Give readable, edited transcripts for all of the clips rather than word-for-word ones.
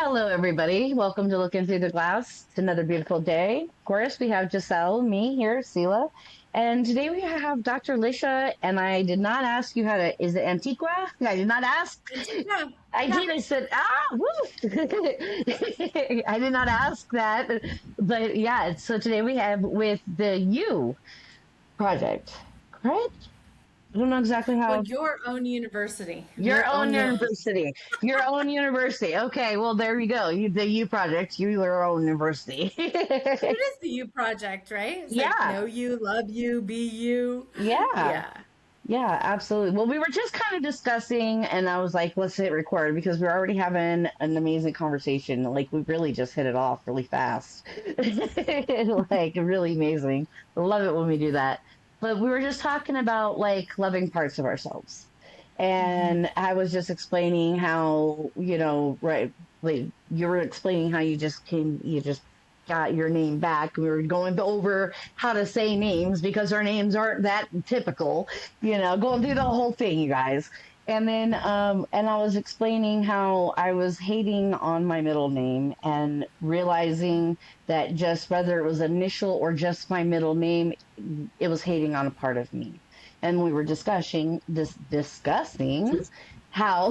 Hello, everybody. Welcome to Looking Through the Glass. It's another beautiful day. Of course, we have Jeselle, me here, Sela. And today we have Dr. Lisha, and I did not ask you how to, is it Antiqua? I did not ask. Antigua. I Yeah. did. I said, woo. I did not ask that. But yeah, so today we have with the You Project, correct? I don't know exactly Well, how. your own university. Your Your own own university. Your own university. Okay, well there you go. The U project, your own university. But it is the you project, right? It's like Yeah. know you, love you, be you. Yeah. Yeah. Yeah, absolutely. Well, we were just kind of discussing and I was like, let's hit record because we're already having an amazing conversation. Like we really just hit it off really fast. Like really amazing. I love it when we do that. But we were just talking about like loving parts of ourselves. Hmm. And I was just explaining how, right, like you were explaining how you just got your name back. We were going over how to say names because our names aren't that typical, going through the whole thing, you guys. And I was explaining how I was hating on my middle name and realizing that just whether it was initial or just my middle name, it was hating on a part of me. And we were discussing how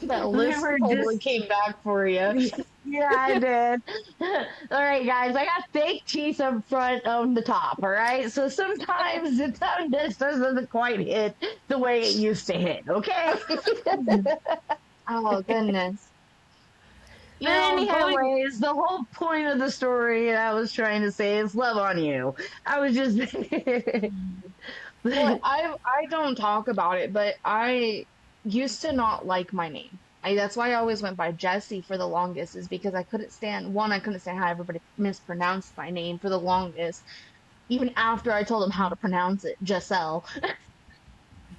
that We list were totally just came back for you. Yeah, I did. All right, guys, I got fake teeth up front on the top. All right, so sometimes the tongue just doesn't quite hit the way it used to hit. Okay. Oh goodness. But Going anyways, the whole point of the story I was trying to say is love on you. I was just well, I don't talk about it, but I used to not like my name. That's why I always went by Jesse for the longest, is because I couldn't stand one, I couldn't stand how everybody mispronounced my name for the longest, even after I told them how to pronounce it, Jeselle.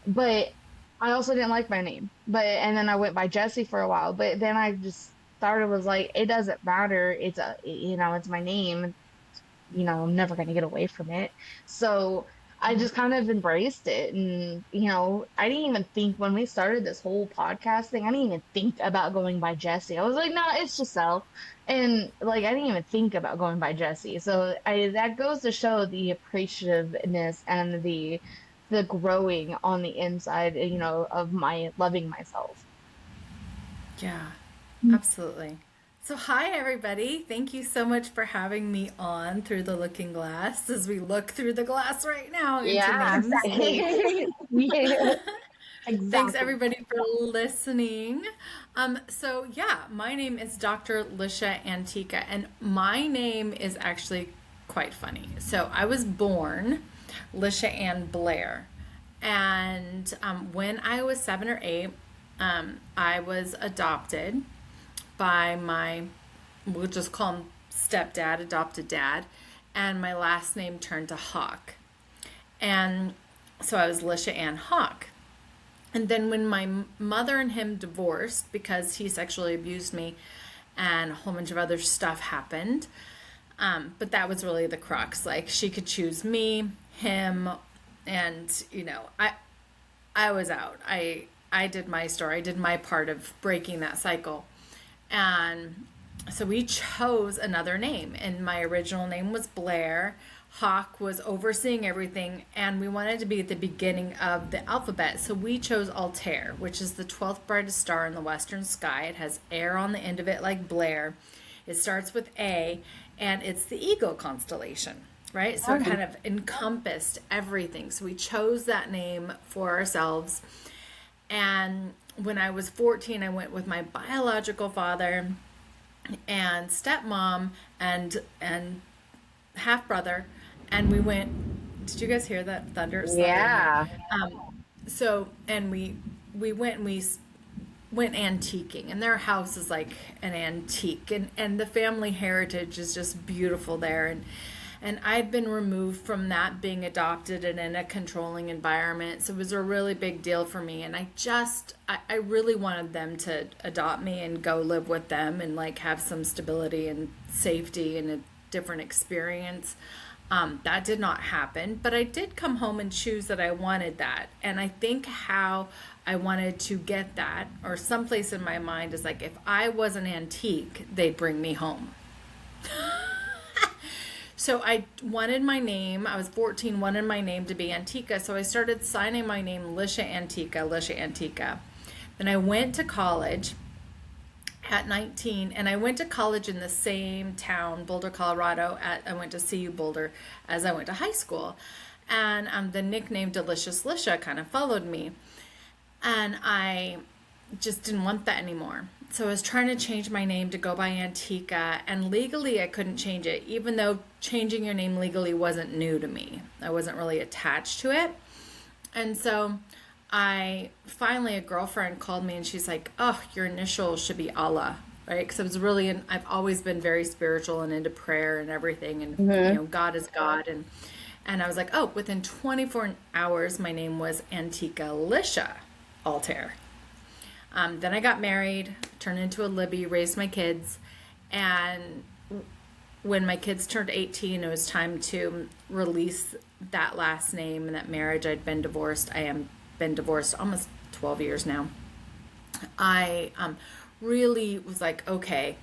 But I also didn't like my name. But and then I went by Jesse for a while. But then I just started was like, it doesn't matter. It's my name. I'm never going to get away from it. So I just kind of embraced it. And, I didn't even think when we started this whole podcast thing, I didn't even think about going by Jesse. I was like, no, it's Giselle. And like, I didn't even think about going by Jesse. So that goes to show the appreciativeness and the growing on the inside, of my loving myself. yeah, absolutely. So hi everybody. Thank you so much for having me on through the looking glass as we look through the glass right now into yeah. names. Yeah. Thanks Exactly. everybody for listening. So yeah, my name is Dr. Lisha Antiqua, and my name is actually quite funny. So I was born Lisha Ann Blair, and when I was 7 or 8, I was adopted by my, we'll just call him stepdad, adopted dad, and my last name turned to Hawk, and so I was Lisha Ann Hawk. And then when my mother and him divorced because he sexually abused me and a whole bunch of other stuff happened, but that was really the crux. Like she could choose me, him, and I was out. I did my story. I did my part of breaking that cycle. And so we chose another name, and my original name was Blair. Hawk was overseeing everything, and we wanted to be at the beginning of the alphabet. So we chose Altair, which is the 12th brightest star in the western sky. It has air on the end of it, like Blair. It starts with A, and it's the Eagle constellation, right? So it kind of encompassed everything. So we chose that name for ourselves. And when I was 14, I went with my biological father and stepmom and half brother, and we went. Did you guys hear that thunder? It's thunder in here. Yeah. So and we went and we went antiquing, and their house is like an antique, and the family heritage is just beautiful there, and I'd been removed from that, being adopted and in a controlling environment. So it was a really big deal for me. And I really wanted them to adopt me and go live with them and like have some stability and safety and a different experience. That did not happen, but I did come home and choose that I wanted that. And I think how I wanted to get that, or someplace in my mind, is like, if I was an antique, they'd bring me home. So I wanted my name, I was 14, wanted my name to be Antiqua. So I started signing my name Lisha Antiqua, Lisha Antiqua. Then I went to college at 19, and I went to college in the same town, Boulder, Colorado. I went to CU Boulder as I went to high school. And the nickname Delicious Lisha kind of followed me. And I just didn't want that anymore. So I was trying to change my name to go by Antiqua, and legally I couldn't change it, even though changing your name legally wasn't new to me. I wasn't really attached to it. And so finally, a girlfriend called me and she's like, oh, your initials should be Allah, right? Because I was really, I've always been very spiritual and into prayer and everything. And, God is God. And I was like, oh, within 24 hours, my name was Antiqua Lisha Altair. Then I got married, turned into a Libby, raised my kids. And when my kids turned 18, it was time to release that last name and that marriage. I'd been divorced. I am been divorced almost 12 years now. I really was like, okay,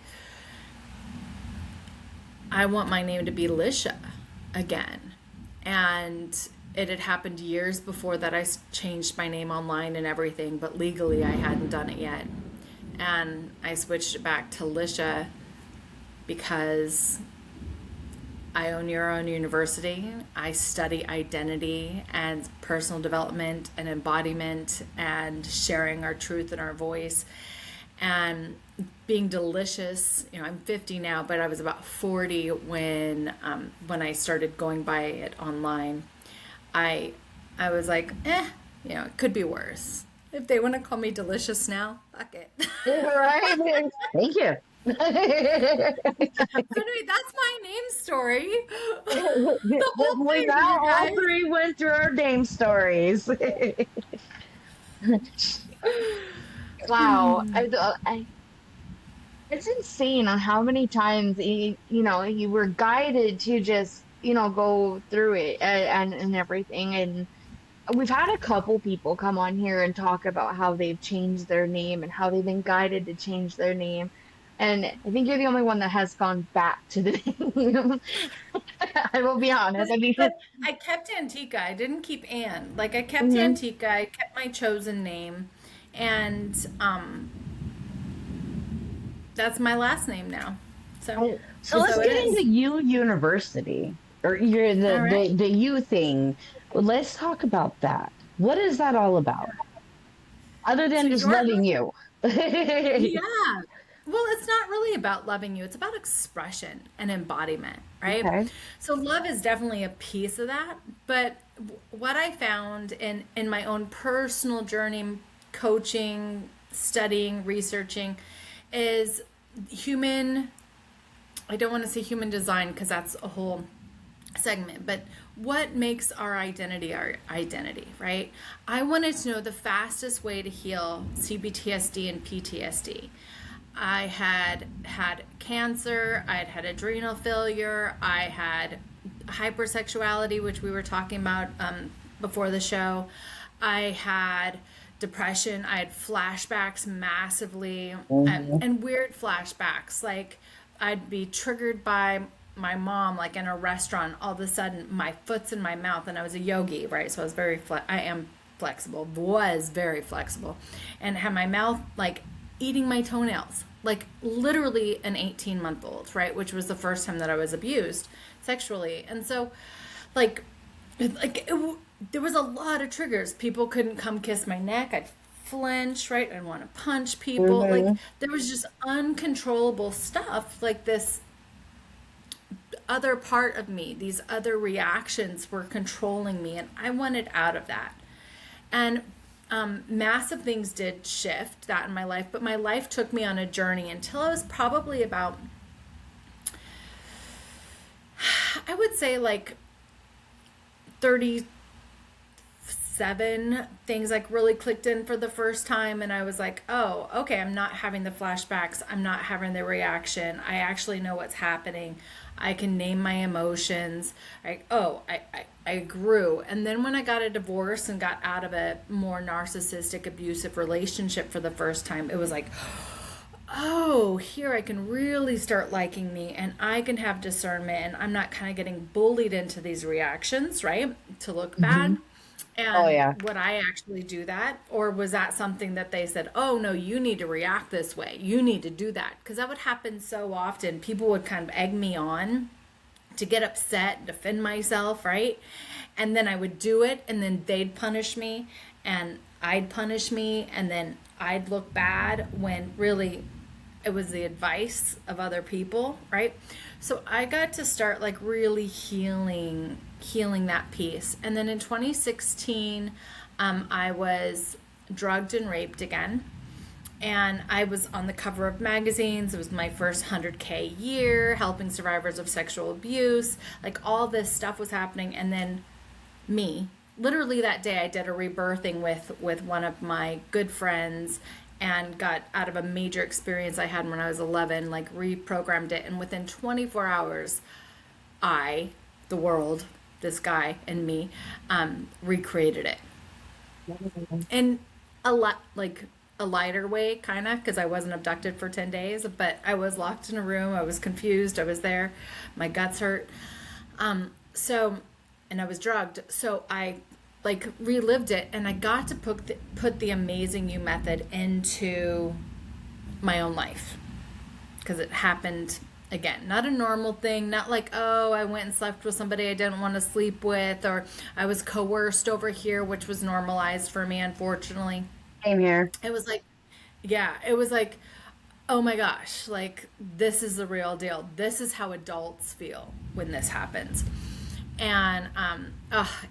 I want my name to be Lisha again. And it had happened years before that. I changed my name online and everything, but legally I hadn't done it yet. And I switched it back to Lisha because I own your own university. I study identity and personal development and embodiment and sharing our truth and our voice and being delicious. I'm 50 now, but I was about 40 when I started going by it online. I was like, it could be worse. If they want to call me delicious now, fuck it. Right? Thank you. So anyway, that's my name story. The whole We thing, now you all guys. three went through our name stories. Wow. It's insane on how many times you were guided to just go through it and everything. And we've had a couple people come on here and talk about how they've changed their name and how they've been guided to change their name. And I think you're the only one that has gone back to the name. I will be honest. I mean, But I kept Antiqua. I didn't keep Anne. Like, I kept mhm. Antiqua. I kept my chosen name, and that's my last name now. So, So let's so it get into is. you university or you're All right. the you thing. Let's talk about that. What is that all about? Other So than just your loving you. Yeah. Well, it's not really about loving you. It's about expression and embodiment, right? Okay. So love is definitely a piece of that. But what I found in my own personal journey, coaching, studying, researching, is human, I don't want to say human design because that's a whole segment, but what makes our identity, right? I wanted to know the fastest way to heal CPTSD and PTSD. I had had cancer, I had had adrenal failure, I had hypersexuality, which we were talking about before the show. I had depression, I had flashbacks massively, Mhm. and weird flashbacks. Like, I'd be triggered by my mom, like in a restaurant, all of a sudden my foot's in my mouth, and I was a yogi, right? So I was I am flexible, was very flexible, and had my mouth like eating my toenails, like literally an 18-month-old, right? Which was the first time that I was abused sexually. And so, like, there was a lot of triggers. People couldn't come kiss my neck. I'd flinch, right? I'd want to punch people. Like, Mhm. there was just uncontrollable stuff, like this other part of me, these other reactions were controlling me, and I wanted out of that. And massive things did shift that in my life, but my life took me on a journey until I was probably about, I would say, like 37. Things like really clicked in for the first time, and I was like, oh, okay, I'm not having the flashbacks, I'm not having the reaction, I actually know what's happening. I can name my emotions. I grew. And then when I got a divorce and got out of a more narcissistic, abusive relationship for the first time, it was like, oh, here I can really start liking me and I can have discernment and I'm not kind of getting bullied into these reactions, right? To look Hmm. bad. Oh And yeah. would I actually do that? Or was that something that they said, oh, no, you need to react this way. You need to do that. Because that would happen so often. People would kind of egg me on to get upset, defend myself, right? And then I would do it, and then they'd punish me, and I'd punish me, and then I'd look bad when really it was the advice of other people, right? So I got to start like really healing that piece. And then in 2016, I was drugged and raped again. And I was on the cover of magazines. It was my first 100K year, helping survivors of sexual abuse. Like all this stuff was happening. And then me, literally that day, I did a rebirthing with one of my good friends and got out of a major experience I had when I was 11, like reprogrammed it. And within 24 hours, I, the world, this guy and me, recreated it in a lot like a lighter way, kind of, because I wasn't abducted for 10 days, but I was locked in a room. I was confused. I was there. My guts hurt. So, and I was drugged. So I like relived it, and I got to put the Amazing You method into my own life because it happened again. Not a normal thing, not like, oh, I went and slept with somebody I didn't want to sleep with, or I was coerced over here, which was normalized for me, unfortunately. Same here. It was like, yeah, it was like, oh my gosh, like this is the real deal. This is how adults feel when this happens. And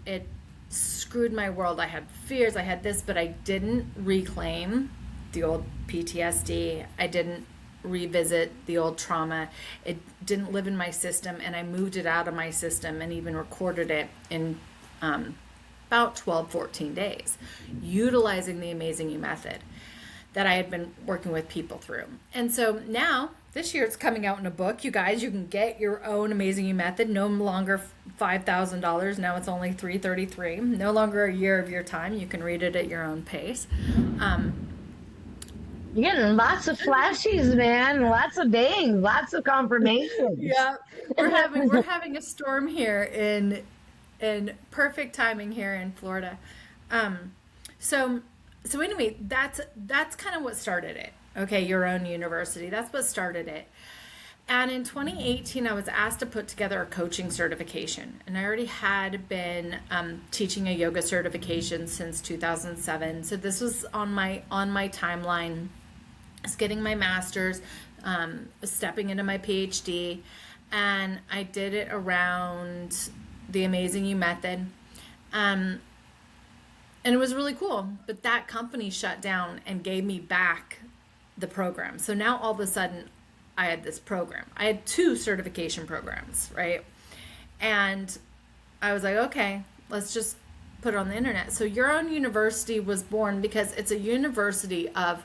it screwed my world. I had fears, I had this, but I didn't reclaim the old PTSD. I didn't revisit the old trauma. It didn't live in my system, and I moved it out of my system and even recorded it in about 12, 14 days, utilizing the Amazing You method that I had been working with people through. And so now, this year, it's coming out in a book. You guys, you can get your own Amazing You method. No longer $5,000. Now it's only $333. No longer a year of your time. You can read it at your own pace. You're getting lots of flashes, man. Lots of bangs, lots of confirmations. Yeah, we're having a storm here in perfect timing here in Florida. Um, so so anyway, that's kind of what started it. Okay, your own university. That's what started it. And in 2018, I was asked to put together a coaching certification, and I already had been teaching a yoga certification since 2007. So this was on my timeline. I was getting my master's, stepping into my PhD, and I did it around the Amazing You method. And it was really cool. But that company shut down and gave me back the program. So now all of a sudden, I had this program. I had two certification programs, right? And I was like, okay, let's just put it on the internet. So Your Own University was born because it's a university of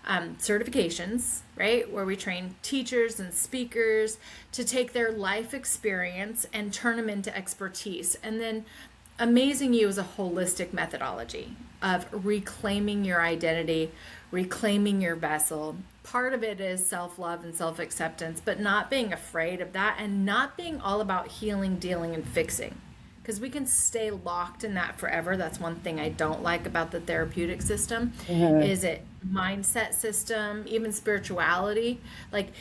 certifications, right? Where we train teachers and speakers to take their life experience and turn them into expertise. And then Amazing You is a holistic methodology of reclaiming your identity, reclaiming your vessel. Part of it is self-love and self-acceptance, but not being afraid of that and not being all about healing, dealing, and fixing. Because we can stay locked in that forever. That's one thing I don't like about the therapeutic system. Mhm. Is it mindset system, even spirituality? Like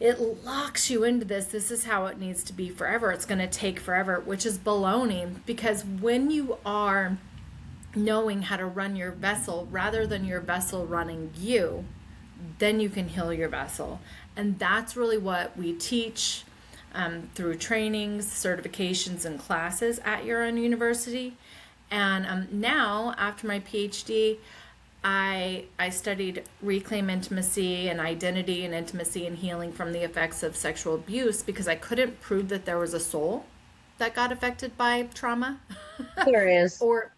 it locks you into this is how it needs to be forever. It's going to take forever, which is baloney, because when you are knowing how to run your vessel rather than your vessel running you, then you can heal your vessel. And that's really what we teach through trainings, certifications, and classes at Your Own University. And now, after my PhD, I studied reclaim intimacy and identity and intimacy and healing from the effects of sexual abuse because I couldn't prove that there was a soul that got affected by trauma There is. or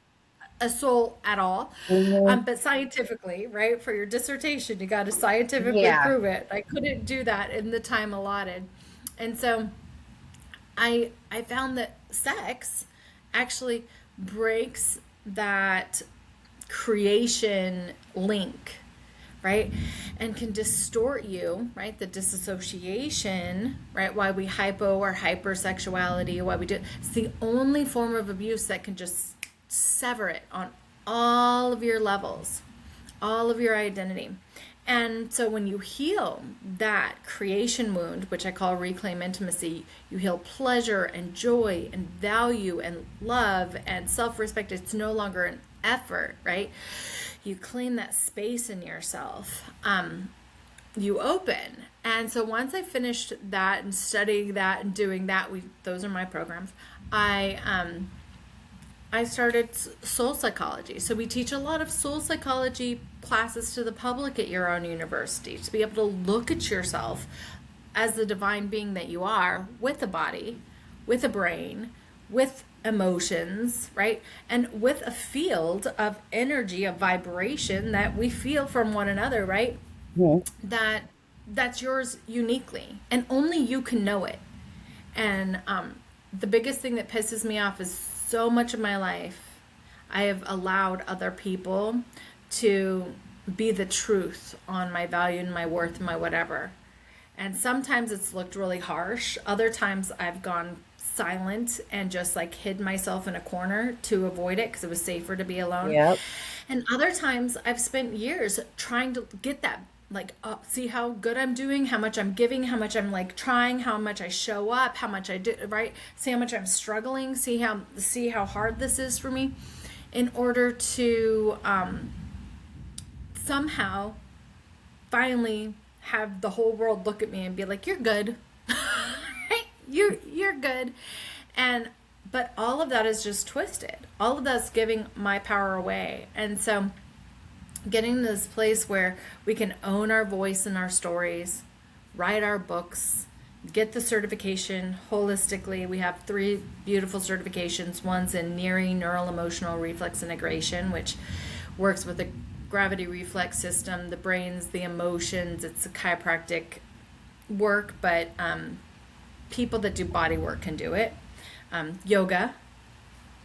a soul at all. Mhm. But scientifically, right, for your dissertation, you got to scientifically Yeah. prove it. I couldn't do that in the time allotted. And so I found that sex actually breaks that creation link, right? And can distort you, right? The disassociation, right? Why we hypo or hypersexuality, why we do it's the only form of abuse that can just sever it on all of your levels, all of your identity. And so when you heal that creation wound, which I call reclaim intimacy, you heal pleasure and joy and value and love and self-respect. It's no longer an effort, right? You claim that space in yourself. You open. And so once I finished that and studying that and doing that, those are my programs. I started soul psychology. So we teach a lot of soul psychology classes to the public at your own university to be able to look at yourself as the divine being that you are, with a body, with a brain, with emotions, right? And with a field of energy, of vibration that we feel from one another, right? That's yours uniquely, and only you can know it. And the biggest thing that pisses me off is so much of my life I have allowed other people to be the truth on my value and my worth and my whatever. And sometimes it's looked really harsh. Other times I've gone silent and just like hid myself in a corner to avoid it because it was safer to be alone. Yep. And other times I've spent years trying to get that, like, see how good I'm doing, how much I'm giving, how much I'm like trying, how much I show up, how much I do, right? See how much I'm struggling, see how hard this is for me, in order to somehow finally have the whole world look at me and be like, you're good. Right? You're good. But all of that is just twisted. All of that's giving my power away. And so getting to this place where we can own our voice and our stories, write our books, get the certification holistically. We have 3 beautiful certifications. One's in NERI, neural emotional reflex integration, which works with the gravity reflex system, the brains, the emotions. It's a chiropractic work, but people that do body work can do it. Yoga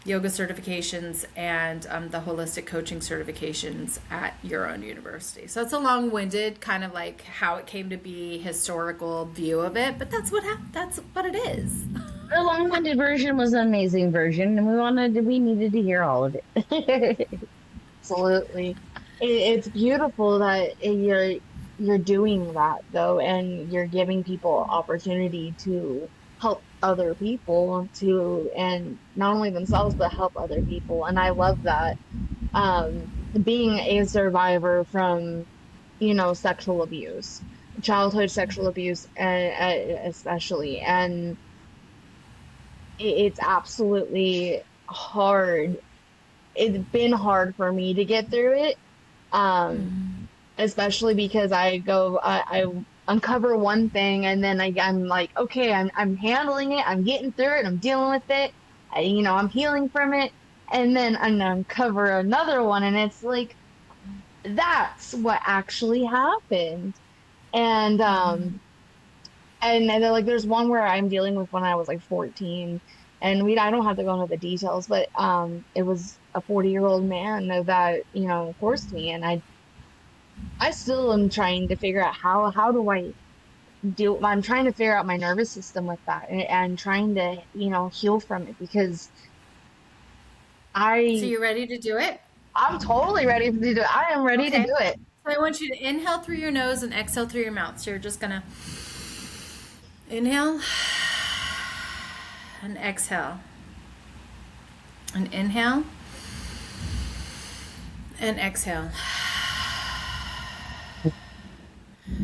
certifications, and the holistic coaching certifications at your own university. So it's a long-winded kind of like how it came to be historical view of it, but that's what it is. The long-winded version was an amazing version, and we needed to hear all of it. Absolutely. It's beautiful that you're doing that though, and you're giving people opportunity to help other people and not only themselves but help other people. And I love that. Being a survivor from, sexual abuse, childhood sexual abuse, especially, and it's absolutely hard. It's been hard for me to get through it, especially because I uncover one thing and then I'm like, okay, I'm handling it, I'm getting through it, I'm dealing with it, I'm healing from it, and then I uncover another one, and it's like, that's what actually happened. And then, like, there's one where I'm dealing with when I was like 14, and I don't have to go into the details, but it was a 40-year-old man that forced me, and I still am trying to figure out how do I deal. I'm trying to figure out my nervous system with that, and trying to heal from it, because So I you're ready to do it? I'm totally ready to do it. I am ready to Okay. do it. So I want you to inhale through your nose and exhale through your mouth. So you're just gonna inhale and exhale, and inhale and exhale.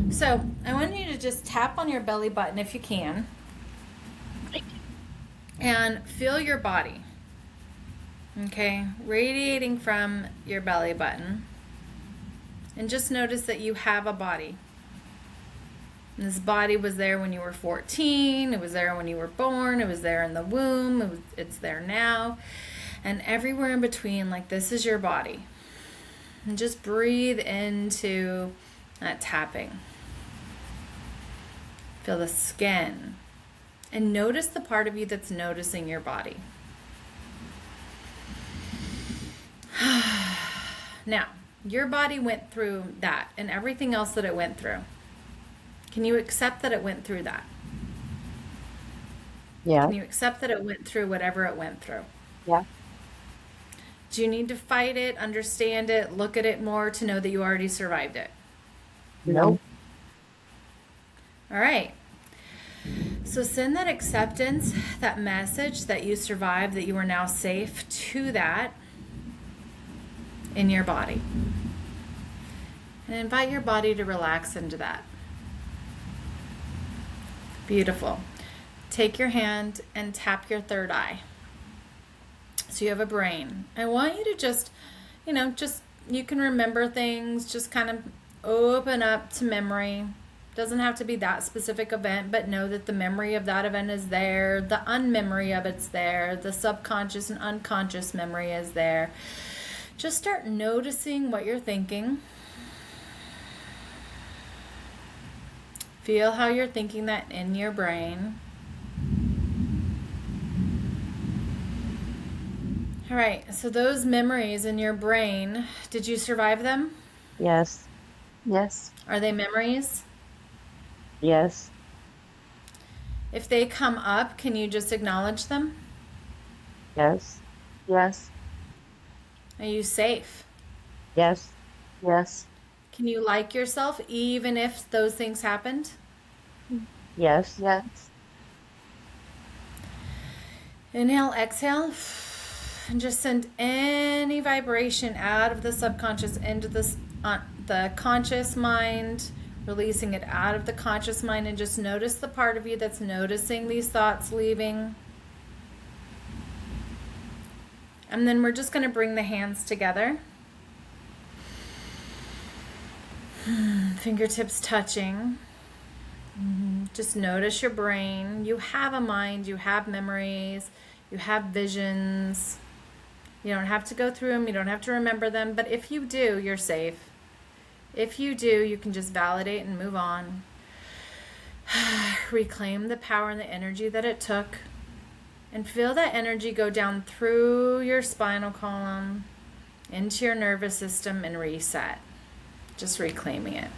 So I want you to just tap on your belly button if you can, and feel your body. Okay, radiating from your belly button. And just notice that you have a body. And this body was there when you were 14, it was there when you were born, it was there in the womb, it's there now. And everywhere in between, like, this is your body. And just breathe into that tapping. Feel the skin. And notice the part of you that's noticing your body. Now, your body went through that and everything else that it went through. Can you accept that it went through that? Yeah. Can you accept that it went through whatever it went through? Yeah. Do you need to fight it, understand it, look at it more to know that you already survived it? No. All right. So send that acceptance, that message that you survived, that you are now safe, to that in your body. And invite your body to relax into that. Beautiful. Take your hand and tap your third eye. So you have a brain. I want you to just, you can remember things, just kind of open up to memory. Doesn't have to be that specific event, but know that the memory of that event is there. The unmemory of it's there. The subconscious and unconscious memory is there. Just start noticing what you're thinking. Feel how you're thinking that in your brain. All right, so those memories in your brain, did you survive them? Yes. Yes. Are they memories? Yes. If they come up, can you just acknowledge them? Yes. Yes. Are you safe? Yes. Yes. Can you like yourself even if those things happened? Yes. Yes. Inhale, exhale, and just send any vibration out of the subconscious into the conscious mind, releasing it out of the conscious mind, and just notice the part of you that's noticing these thoughts leaving. And then we're just going to bring the hands together. Fingertips touching. Just notice your brain. You have a mind, you have memories, you have visions. You don't have to go through them, you don't have to remember them, but if you do, you're safe. If you do, you can just validate and move on. Reclaim the power and the energy that it took. And feel that energy go down through your spinal column, into your nervous system, and reset. Just reclaiming it.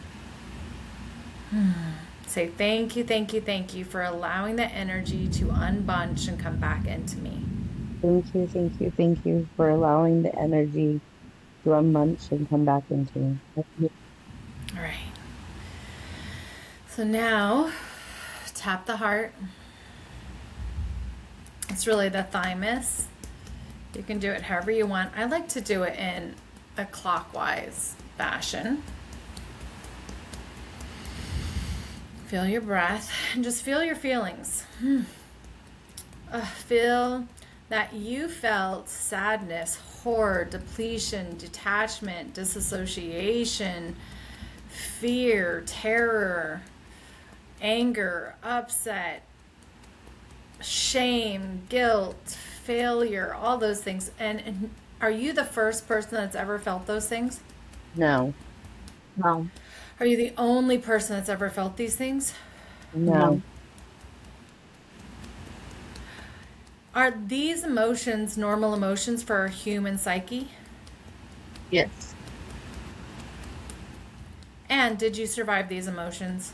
Say thank you, thank you, thank you for allowing the energy to unbunch and come back into me. Thank you, thank you, thank you for allowing the energy to unmunch and come back into me. All right. So now, tap the heart. It's really the thymus. You can do it however you want. I like to do it in a clockwise fashion. Feel your breath and just feel your feelings. Feel that you felt sadness, horror, depletion, detachment, disassociation, fear, terror, anger, upset, shame, guilt, failure, all those things. And are you the first person that's ever felt those things? No. No. Are you the only person that's ever felt these things? No. Are these emotions normal emotions for a human psyche? Yes. And did you survive these emotions?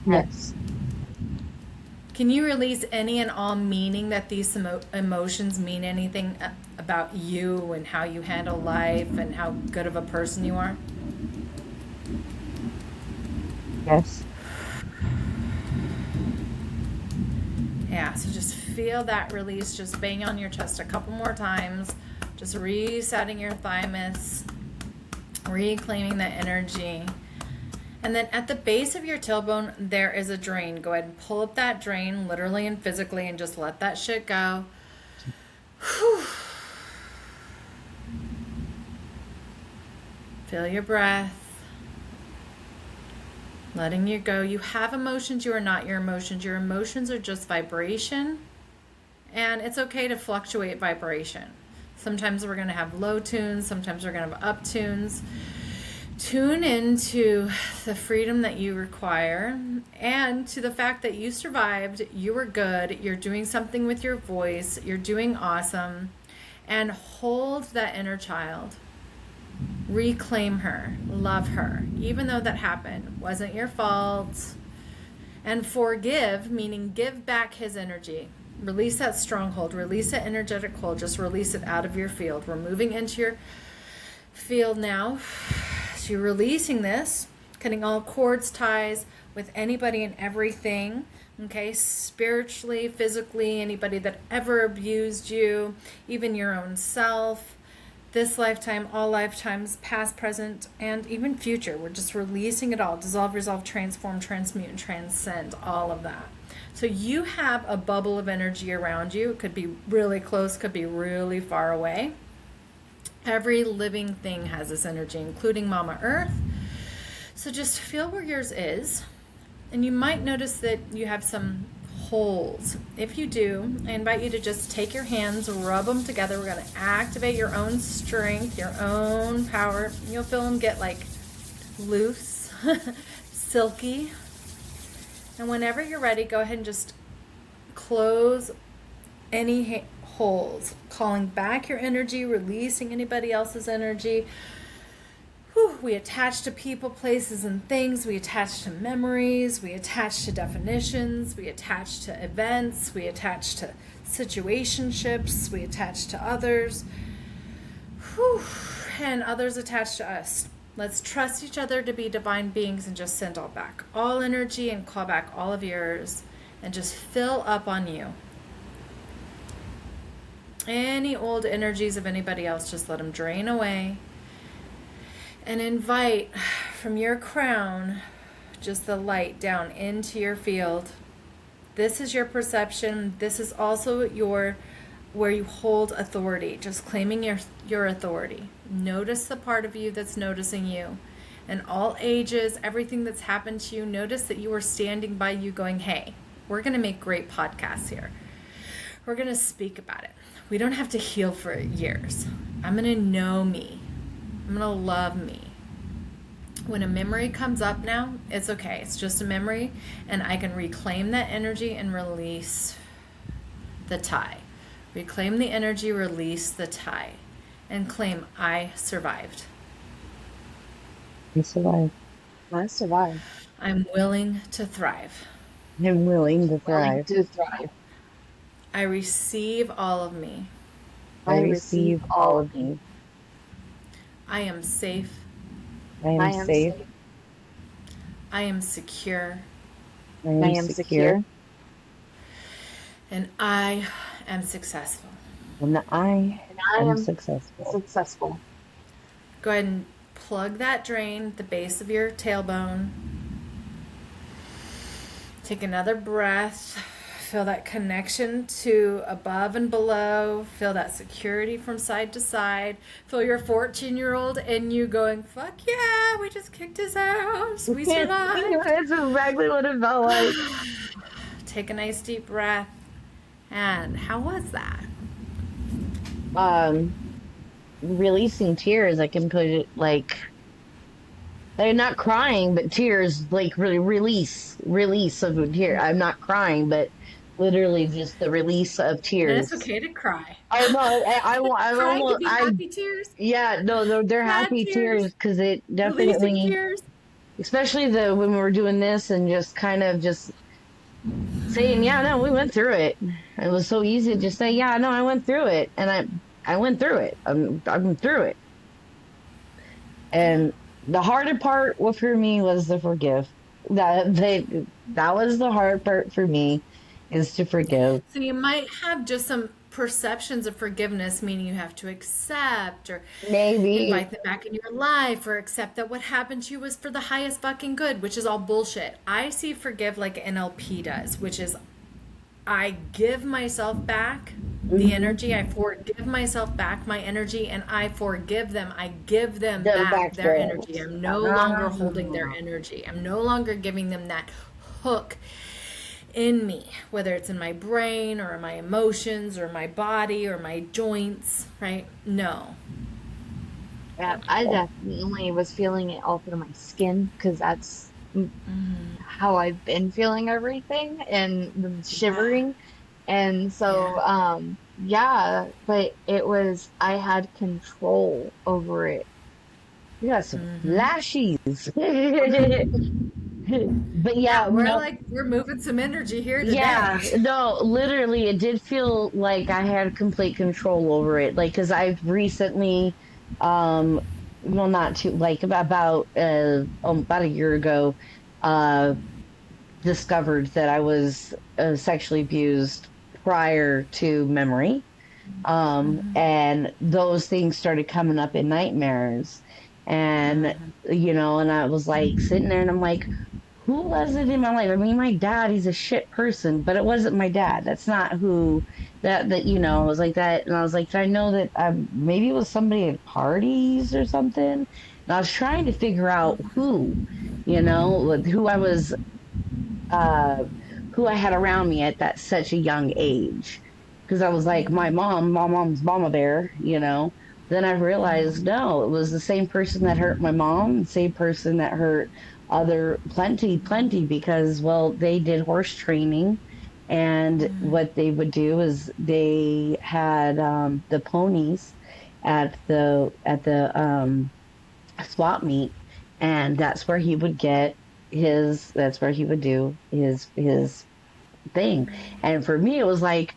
Yes. Can you release any and all meaning that these emotions mean anything about you and how you handle life and how good of a person you are? Yes. Yeah, so just feel that release. Just bang on your chest a couple more times. Just resetting your thymus, reclaiming that energy. And then at the base of your tailbone, there is a drain. Go ahead and pull up that drain, literally and physically, and just let that shit go. Whew. Feel your breath. Letting you go. You have emotions. You are not your emotions. Your emotions are just vibration. And it's okay to fluctuate vibration. Sometimes we're going to have low tunes. Sometimes we're going to have up tunes. Tune into the freedom that you require and to the fact that you survived, you were good, you're doing something with your voice, you're doing awesome, and hold that inner child. Reclaim her, love her, even though that happened. Wasn't your fault. And forgive, meaning give back his energy. Release that stronghold, release that energetic hold, just release it out of your field. We're moving into your field now. So you're releasing this, cutting all cords, ties with anybody and everything, okay? Spiritually, physically, anybody that ever abused you, even your own self, this lifetime, all lifetimes, past, present, and even future. We're just releasing it all. Dissolve, resolve, transform, transmute, and transcend all of that. So you have a bubble of energy around you. It could be really close, could be really far away. Every living thing has this energy, including Mama Earth. So just feel where yours is. And you might notice that you have some holes. If you do, I invite you to just take your hands, rub them together. We're going to activate your own strength, your own power. You'll feel them get like loose, silky. And whenever you're ready, go ahead and just close any holes, calling back your energy, releasing anybody else's energy. Whew, we attach to people, places, and things. We attach to memories. We attach to definitions. We attach to events. We attach to situationships. We attach to others. Whew, and others attach to us. Let's trust each other to be divine beings and just send all back. All energy and call back all of yours and just fill up on you. Any old energies of anybody else, just let them drain away. And invite from your crown just the light down into your field. This is your perception. This is also where you hold authority, just claiming your authority. Notice the part of you that's noticing you. And all ages, everything that's happened to you, notice that you are standing by you going, hey, we're going to make great podcasts here. We're going to speak about it. We don't have to heal for years. I'm going to know me. I'm going to love me. When a memory comes up now, it's okay. It's just a memory, and I can reclaim that energy and release the tie. Reclaim the energy, release the tie, and claim I survived. I survived. I survived. I'm willing to thrive. I'm willing to thrive. Willing to thrive. I receive all of me. I receive all of me. I am safe. I am safe. I am secure. I am secure. And I am successful. And I am successful. Go ahead and plug that drain at the base of your tailbone. Take another breath. Feel that connection to above and below. Feel that security from side to side. Feel your 14-year-old in you going, fuck yeah, we just kicked his ass. We survived. That's exactly what it felt like. Take a nice deep breath. And how was that? Releasing tears. I can put it like, they're not crying, but tears, like really release of a tear. I'm not crying, but literally just the release of tears. And it's okay to cry. Oh no, I Crying almost, could be happy tears. yeah, no, they're happy tears because it Releasing definitely, tears. especially when we were doing this and just kind of just saying, yeah, no, we went through it. It was so easy to just say, yeah, no, I went through it, and I went through it. I'm through it. And the harder part for me was to forgive. That was the hard part for me, is to forgive. So you might have just some perceptions of forgiveness, meaning you have to accept or Maybe invite them back in your life or accept that what happened to you was for the highest fucking good, which is all bullshit. I see forgive like NLP does, which is I give myself back the energy. I forgive myself back my energy, and I forgive them. I give them back their energy. I'm no longer holding their energy. I'm no longer giving them that hook in me, whether it's in my brain or my emotions or my body or my joints, right? No. Yeah, I definitely was feeling it all through my skin because that's how I've been feeling everything and the Yeah. shivering. And Yeah. so, yeah, but it was, I had control over it. You got some Mm-hmm. flashies. But Yeah, yeah, we're no, like we're moving some energy here yeah, today. no, literally, it did feel like I had complete control over it. Like, because I've recently, um, well, not too, like about a year ago, uh, discovered that I was sexually abused prior to memory. And those things started coming up in nightmares. And, and I was like sitting there and I'm like, who was it in my life? I mean, my dad, he's a shit person, but it wasn't my dad. That's not who I was like that. And I was like, I know that maybe it was somebody at parties or something. And I was trying to figure out who I was uh, who I had around me at that such a young age. Because I was like, my mom's mama bear. Then I realized no, it was the same person that hurt my mom, the same person that hurt other plenty, because, well, they did horse training. And what they would do is they had the ponies at the swap meet, and that's where he would do his thing. And for me, it was like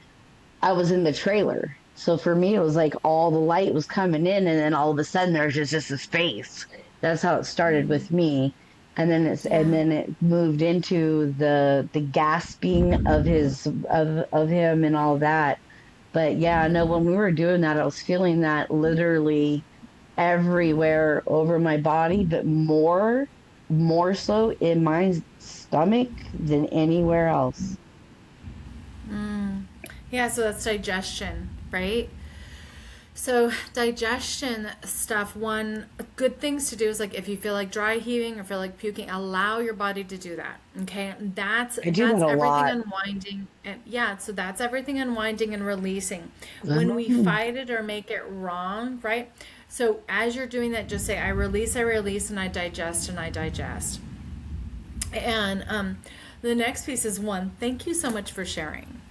I was in the trailer. So for me, it was like all the light was coming in, and then all of a sudden there's just a space. That's how it started with me. And Yeah. then it moved into the gasping of him and all that. But yeah, no, when we were doing that, I was feeling that literally everywhere over my body, but more so in my stomach than anywhere else. Yeah, so that's digestion, right? So digestion stuff, one good things to do is like if you feel like dry heaving or feel like puking, allow your body to do that. Okay. That's I do that that's a everything lot. unwinding. And yeah, so that's everything unwinding and releasing. When we Mhm. fight it or make it wrong, right? So as you're doing that, just say I release, and I digest and I digest. And the next piece is one, thank you so much for sharing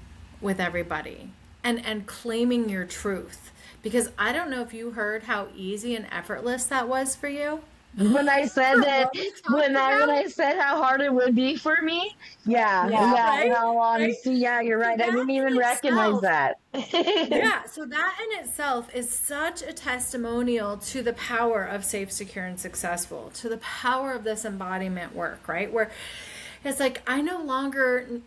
with everybody and claiming your truth. Because I don't know if you heard how easy and effortless that was for you. When I said From that, what we talked when I about. said how hard it would be for me, yeah, Yeah. yeah, in Right? all Right? honesty, yeah, you're So right. I that didn't even in recognize itself, that. yeah, so that in itself is such a testimonial to the power of safe, secure, and successful, to the power of this embodiment work, right? Where it's like, I no longer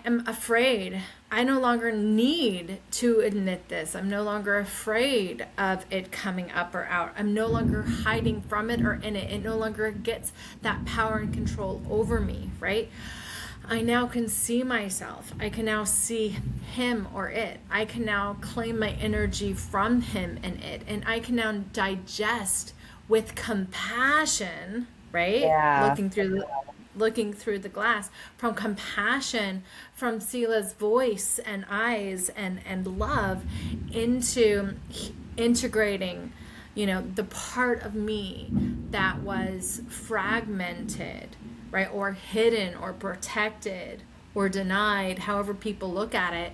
am afraid. I no longer need to admit this. I'm no longer afraid of it coming up or out. I'm no longer hiding from it or in it. It no longer gets that power and control over me, right? I now can see myself. I can now see him or it. I can now claim my energy from him and it. And I can now digest with compassion, right? Yeah. Looking through the glass from compassion from Sela's voice and eyes and love into integrating, the part of me that was fragmented, right, or hidden or protected or denied, however people look at it,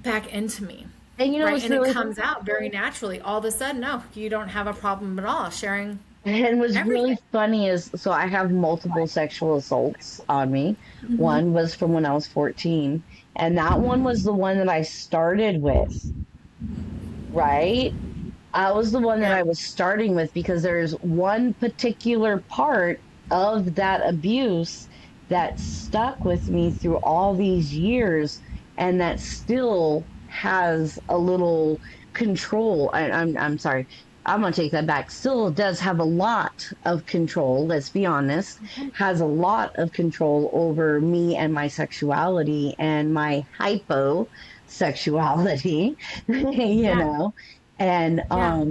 back into me. And Right. it's And it really comes out very naturally. All of a sudden, no, you don't have a problem at all sharing and what's really everything. funny is, so I have multiple sexual assaults on me. One was from when I was 14, and that one was the one that I started with, right? I was the one that Yeah. I was starting with because there's one particular part of that abuse that stuck with me through all these years, and that still has a little control. I'm sorry. I'm gonna take that back. Still does have a lot of control, let's be honest, has a lot of control over me and my sexuality and my hyposexuality, you Yeah. know. And Yeah.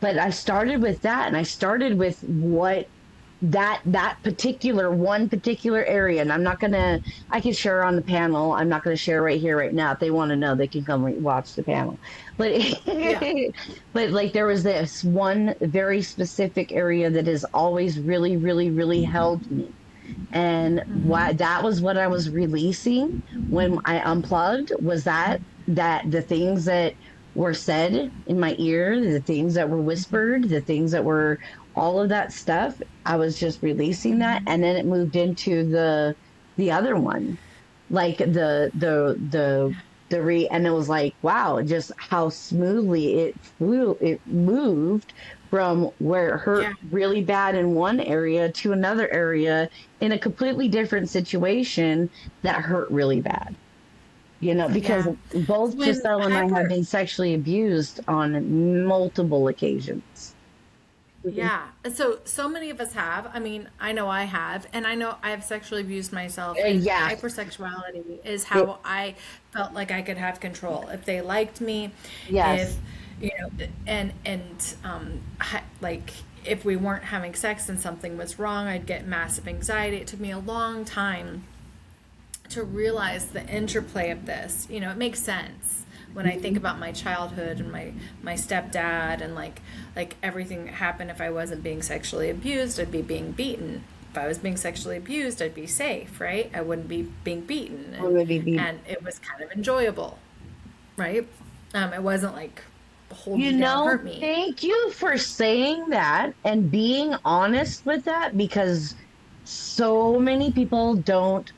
but I started with that, and I started with what that particular one particular area, and I'm not gonna, I can share on the panel, I'm not gonna share right here right now. If they want to know, they can come watch the panel. But Yeah. but like there was this one very specific area that has always really really really held me, and why, Mm-hmm. that was what I was releasing when I unplugged, was that the things that were said in my ear, the things that were whispered, the things that were, all of that stuff, I was just releasing that, and then it moved into the other one, like and it was like, wow, just how smoothly it moved from where it hurt Yeah. really bad in one area to another area in a completely different situation that hurt really bad. Because Yeah. both When Giselle and I have Hyper, been sexually abused on multiple occasions. Mhm. yeah. So many of us have. I mean, I know I have, and I know I've sexually abused myself, and Yeah, hypersexuality is it, how I felt like I could have control. If they liked me, if, yes. like if we weren't having sex and something was wrong, I'd get massive anxiety. It took me a long time to realize the interplay of this. It makes sense when I think Mhm. about my childhood and my stepdad, and like everything that happened. If I wasn't being sexually abused, I'd be being beaten. If I was being sexually abused, I'd be safe, right? I wouldn't be being beaten, Or and maybe and it was kind of enjoyable, right? It wasn't like hold me down, hurt me. thank you for saying that and being honest with that, because so many people don't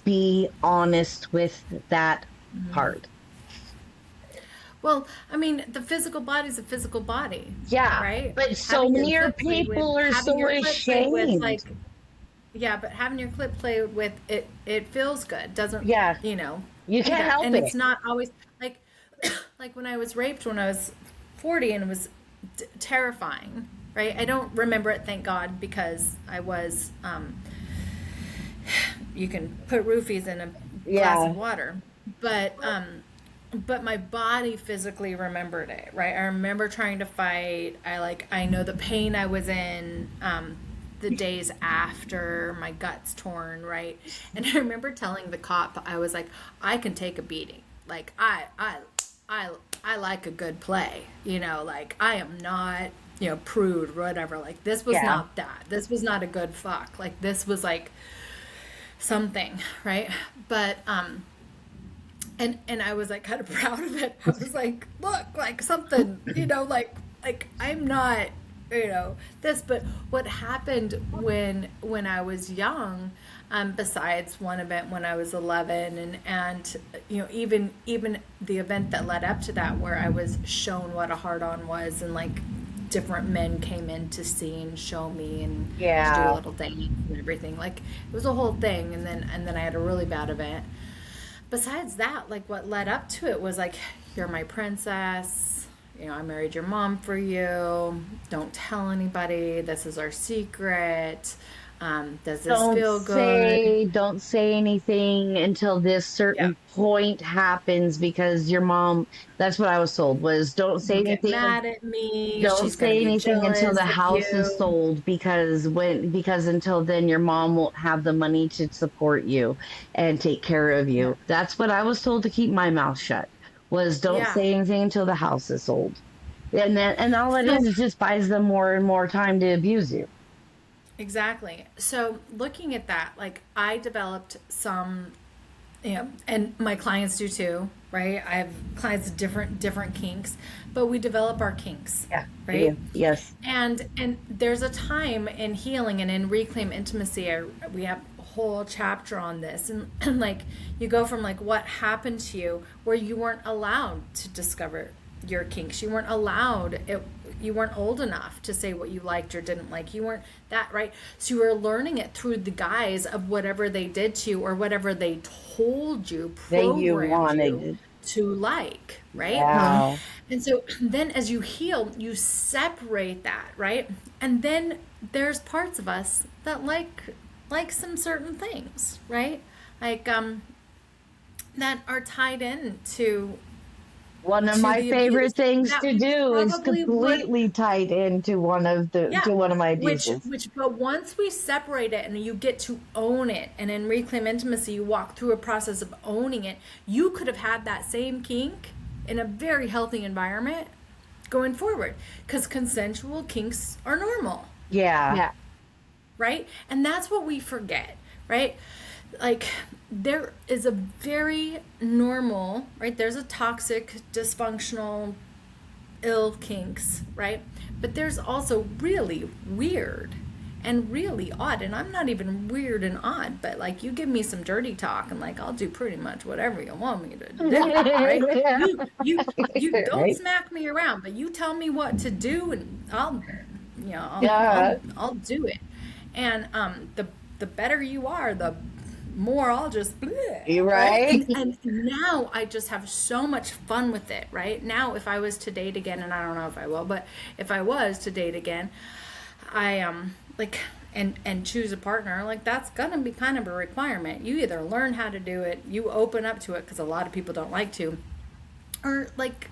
be honest with that part. Well, I mean, the physical body's a physical body, Yeah, right? but so Having your many clip played with, people are having so your clip played with, ashamed. like, yeah, but having your clip played with it feels good. Doesn't, Yeah, you know, you do can't that. help And it. it's not always like like when I was raped when I was 40, and it was terrifying, right? I don't remember it, thank God, because I was you can put roofies in a glass Yeah. of water. But my body physically remembered it, right? I remember trying to fight. I know the pain I was in, the days after, my guts torn, right? And I remember telling the cop, I was like, I can take a beating. Like I I like a good play, like I am not, prude, whatever. Like this was Yeah. not that. This was not a good fuck. Like this was like something, right? But and I was like kind of proud of it. I was like, look, like something, like I'm not, this. But what happened when I was young, besides one event when I was 11, and even the event that led up to that, where I was shown what a hard on was, and like different men came in to see and show me and to do a Yeah. little dance and everything. Like it was a whole thing, and then I had a really bad event. Besides that, like what led up to it was like, you're my princess. I married your mom for you. Don't tell anybody. This is our secret. Does this feel good? Don't say anything until this Yeah. certain point happens, because your mom, that's what I was told, was don't say You'll get anything. mad at me. Don't She's going to say be anything until the jealous of house is you. sold, because until then your mom won't have the money to support you and take care of Yeah. you. That's what I was told, to keep my mouth shut, was don't Yeah. say anything until the house is sold. And all it So is just buys them more and more time to abuse you. exactly. So looking at that, like I developed some, and my clients do too, right? I have clients with different kinks, but we develop our kinks, Yeah, we right? do. Yes. And there's a time in healing and in reclaim intimacy. We have a whole chapter on this, and like you go from like what happened to you where you weren't allowed to discover your kinks. You weren't allowed it. You weren't old enough to say what you liked or didn't like. You weren't that, right. So you were learning it through the guise of whatever they did to you or whatever they told you, That you programmed you wanted. to like, right. Yeah. And so then as you heal, you separate that, right? And then there's parts of us that like some certain things, right? Like that are tied in to One of to my the abuse, favorite things that to do is probably would, completely tied into one of the yeah, to one of my which abuses. but once we separate it and you get to own it, and in Reclaim Intimacy you walk through a process of owning it, you could have had that same kink in a very healthy environment going forward, because consensual kinks are normal, Yeah. Yeah. right? And that's what we forget, right? Like, there is a very normal, right? There's a toxic, dysfunctional, ill kinks, right? But there's also really weird and really odd. And I'm not even weird and odd, but like, you give me some dirty talk and like, I'll do pretty much whatever you want me to do, right? You don't Right? smack me around, but you tell me what to do, and Yeah. I'll do it. And the better you are, the more I'll just bleh, You right? right? And now I just have so much fun with it, right? Now if I was to date again, and I don't know if I will, but if I was to date again, I like and choose a partner, like that's gonna be kind of a requirement. You either learn how to do it, you open up to it, because a lot of people don't like to, or like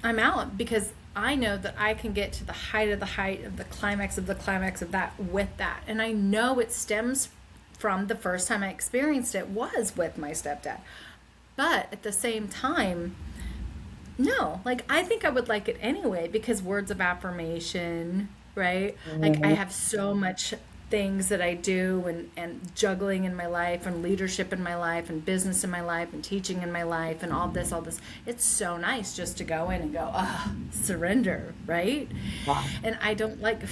I'm out, because I know that I can get to the height of the climax of the climax of that with that. And I know it stems from the first time I experienced it was with my stepdad. But at the same time, no, like I think I would like it anyway, because words of affirmation, right? Like I Mhm. have so much things that I do, and juggling in my life, and leadership in my life, and business in my life, and teaching in my life, and all this, all this. It's so nice just to go in and go, ah, surrender, right? Wow. And I don't like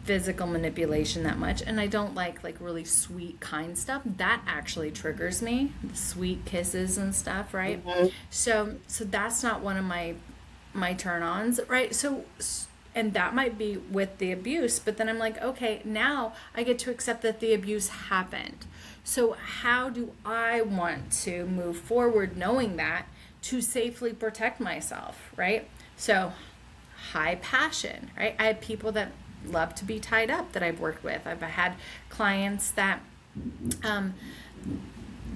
physical manipulation that much, and I don't like really sweet kind stuff. That actually triggers me, the sweet kisses and stuff, right? Mhm. So that's not one of my turn-ons, right? And that might be with the abuse, but then I'm like, okay, now I get to accept that the abuse happened. So how do I want to move forward knowing that, to safely protect myself, right? So high passion, right? I have people that love to be tied up that I've worked with. I've had clients that um,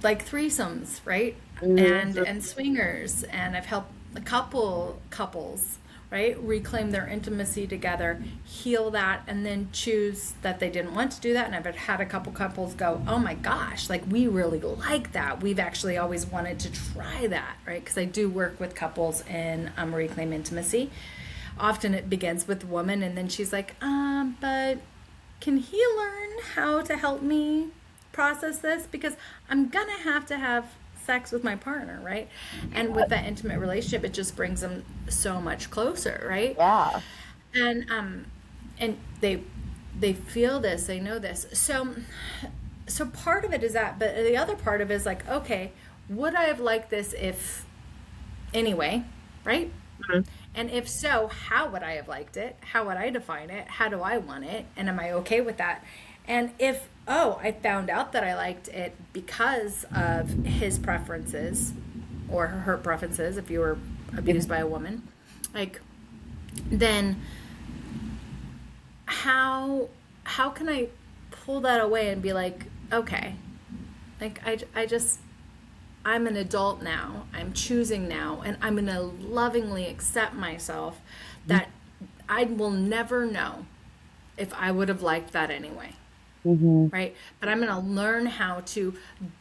like threesomes, right? Mhm. And swingers, and I've helped a couples, right, reclaim their intimacy together, heal that, and then choose that they didn't want to do that. And I've had a couple couples go, oh my gosh, like we really like that. We've actually always wanted to try that, right? Because I do work with couples in reclaim intimacy. Often it begins with the woman, and then she's like, but can he learn how to help me process this? Because I'm gonna have to have sex with my partner, right? And with that intimate relationship, it just brings them so much closer, right? Yeah. And they feel this, they know this. So part of it is that, but the other part of it is like, okay, would I have liked this if anyway, right? Mhm. And if so, how would I have liked it? How would I define it? How do I want it? And am I okay with that? And if, oh, I found out that I liked it because of his preferences or her preferences, if you were abused by a woman, like, then how can I pull that away and be like, okay, like I'm an adult now. I'm choosing now, and I'm going to lovingly accept myself that I will never know if I would have liked that anyway, Mhm. right? But I'm going to learn how to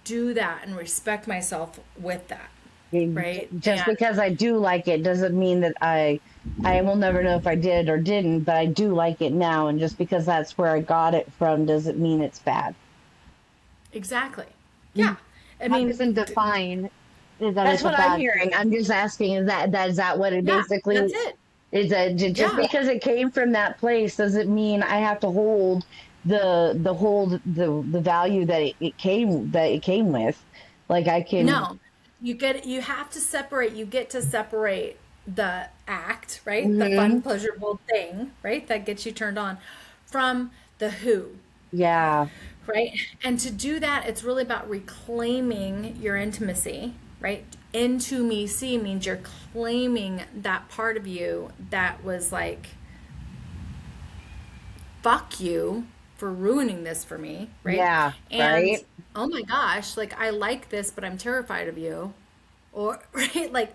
do that and respect myself with that, right? Just because I do like it doesn't mean that I will never know if I did or didn't, but I do like it now, and just because that's where I got it from doesn't mean it's bad. Exactly. Mm. Yeah. I That mean, doesn't define that That's it's a what I'm bad hearing. thing. I'm just asking, is that what it yeah, basically that's it. is? That just Yeah. because it came from that place doesn't mean I have to hold the value that it came with. Like I can. No, you have to separate, you get to separate the act, right? The fun, Mhm. pleasurable thing, right? That gets you turned on, from the who, Yeah. right? And to do that, it's really about reclaiming your intimacy, right? Into me see means you're claiming that part of you that was like, fuck you for ruining this for me, right? Yeah. And Right. oh my gosh, like I like this, but I'm terrified of you. Or right, like,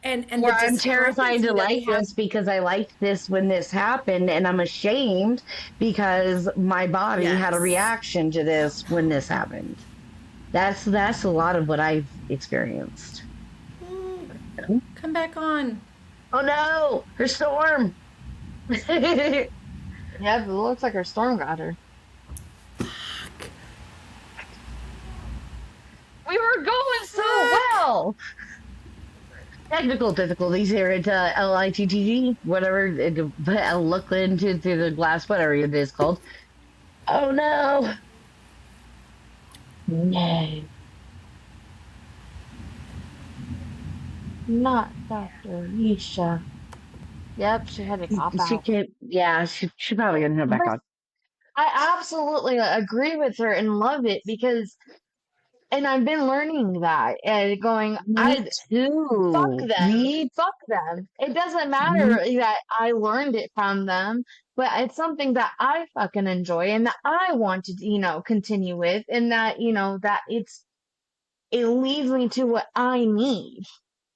and Or the I'm terrified discrepancy to that we like have. this because I liked this when this happened, and I'm ashamed because my body had a Yes. reaction to this when this happened. That's a lot of what I've experienced. Ooh, come back on. Oh no, her storm. We Yeah, but it looks like her storm got her. were going so Fuck. well. Technical difficulties here at LITTG, whatever. I'll look into through the glass, whatever it is called. Oh no, no. Not Dr. Lisha. Yep, she had to pop She out. can't. Yeah, she probably gonna come back But on. I absolutely agree with her and love it because, and I've been learning that and going, Me fuck too. them. Fuck them. It doesn't matter Me that I learned it from them, but it's something that I fucking enjoy and that I want to, continue with, and that, that it leads me to what I need.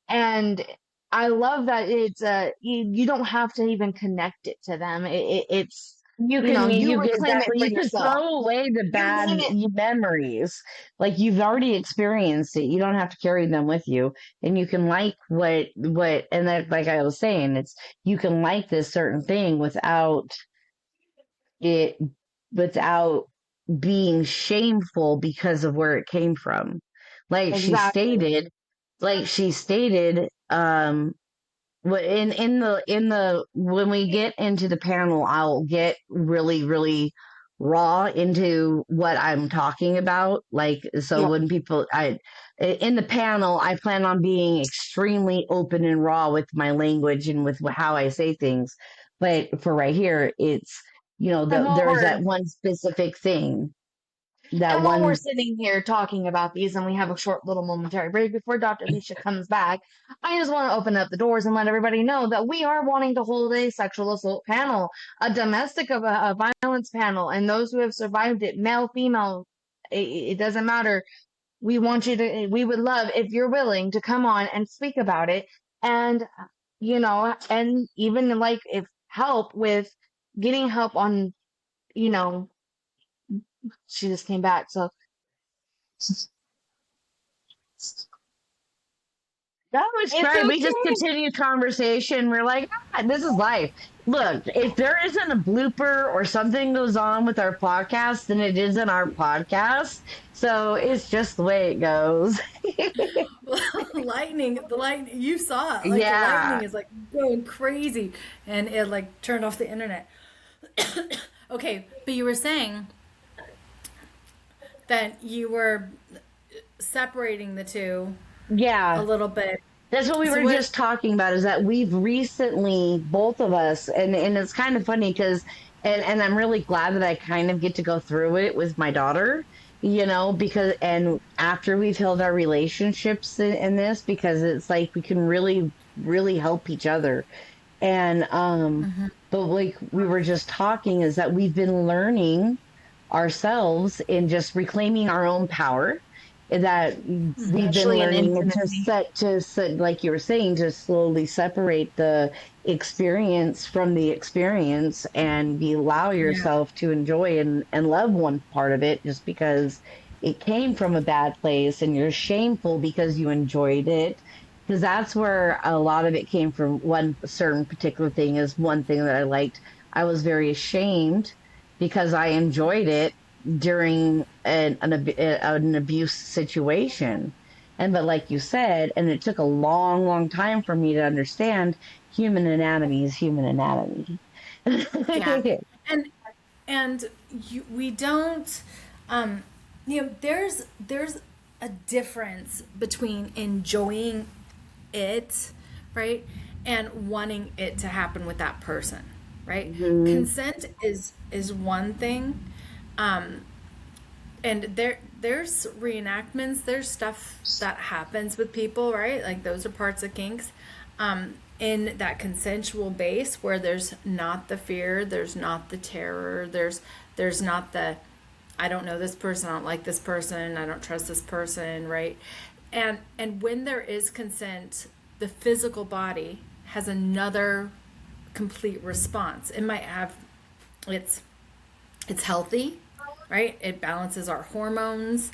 And I love that it's you don't have to even connect it to them. It's you you can reclaim it exactly for you can yourself. throw away the You bad name it memories. Like you've already experienced it. You don't have to carry them with you, and you can like what and that like I was saying, it's you can like this certain thing it without being shameful because of where it came from. Like she exactly. stated, like she stated, in the when we get into the panel, I'll get really raw into what I'm talking about. Like so, Yep. when people I in the panel, I plan on being extremely open and raw with my language and with how I say things. But for right here, it's And while there's we're that one specific thing, that And while we're one. sitting here talking about these and we have a short little momentary break before Dr. Lisha comes back, I just want to open up the doors and let everybody know that we are wanting to hold a sexual assault panel, a domestic violence panel, and those who have survived it, male, female, it doesn't matter. We would love if you're willing to come on and speak about it and, and even like if help with getting help on, you know, she just came back. So, That was it's right. We just okay. continued conversation. We're like, this is life. Look, if there isn't a blooper or something goes on with our podcast, then it isn't our podcast. So it's just the way it goes. The lightning, you saw it. Like the lightning Yeah. is like going crazy, and it like turned off the internet. Okay, but you were saying that you were separating the two a Yeah. little bit. That's what we So were what? just talking about is that we've recently, both of us, and it's kind of funny because, and I'm really glad that I kind of get to go through it with my daughter, because, and after we've held our relationships in this, because it's like we can really help each other. And, but like we were just talking is that we've been learning ourselves in just reclaiming our own power, that we've been Especially in learning intimacy. to set, like you were saying, to slowly separate the experience from the experience and be allow Yeah. yourself to enjoy and love one part of it just because it came from a bad place and you're shameful because you enjoyed it, because that's where a lot of it came from. One certain particular thing is one thing that I liked. I was very ashamed because I enjoyed it during an abuse situation. And but like you said, and it took a long time for me to understand, human anatomy is human anatomy. Yeah, and we don't, um, there's a difference between enjoying it, right, and wanting it to happen with that person, right? Mhm. Consent is one thing, um, and there's reenactments, there's stuff that happens with people, right? Like those are parts of kinks. In that consensual base where there's not the fear, there's not the terror, there's not the I don't know this person, I don't like this person, I don't trust this person, right? And when there is consent, the physical body has another complete response. It might have, it's healthy, right? It balances our hormones.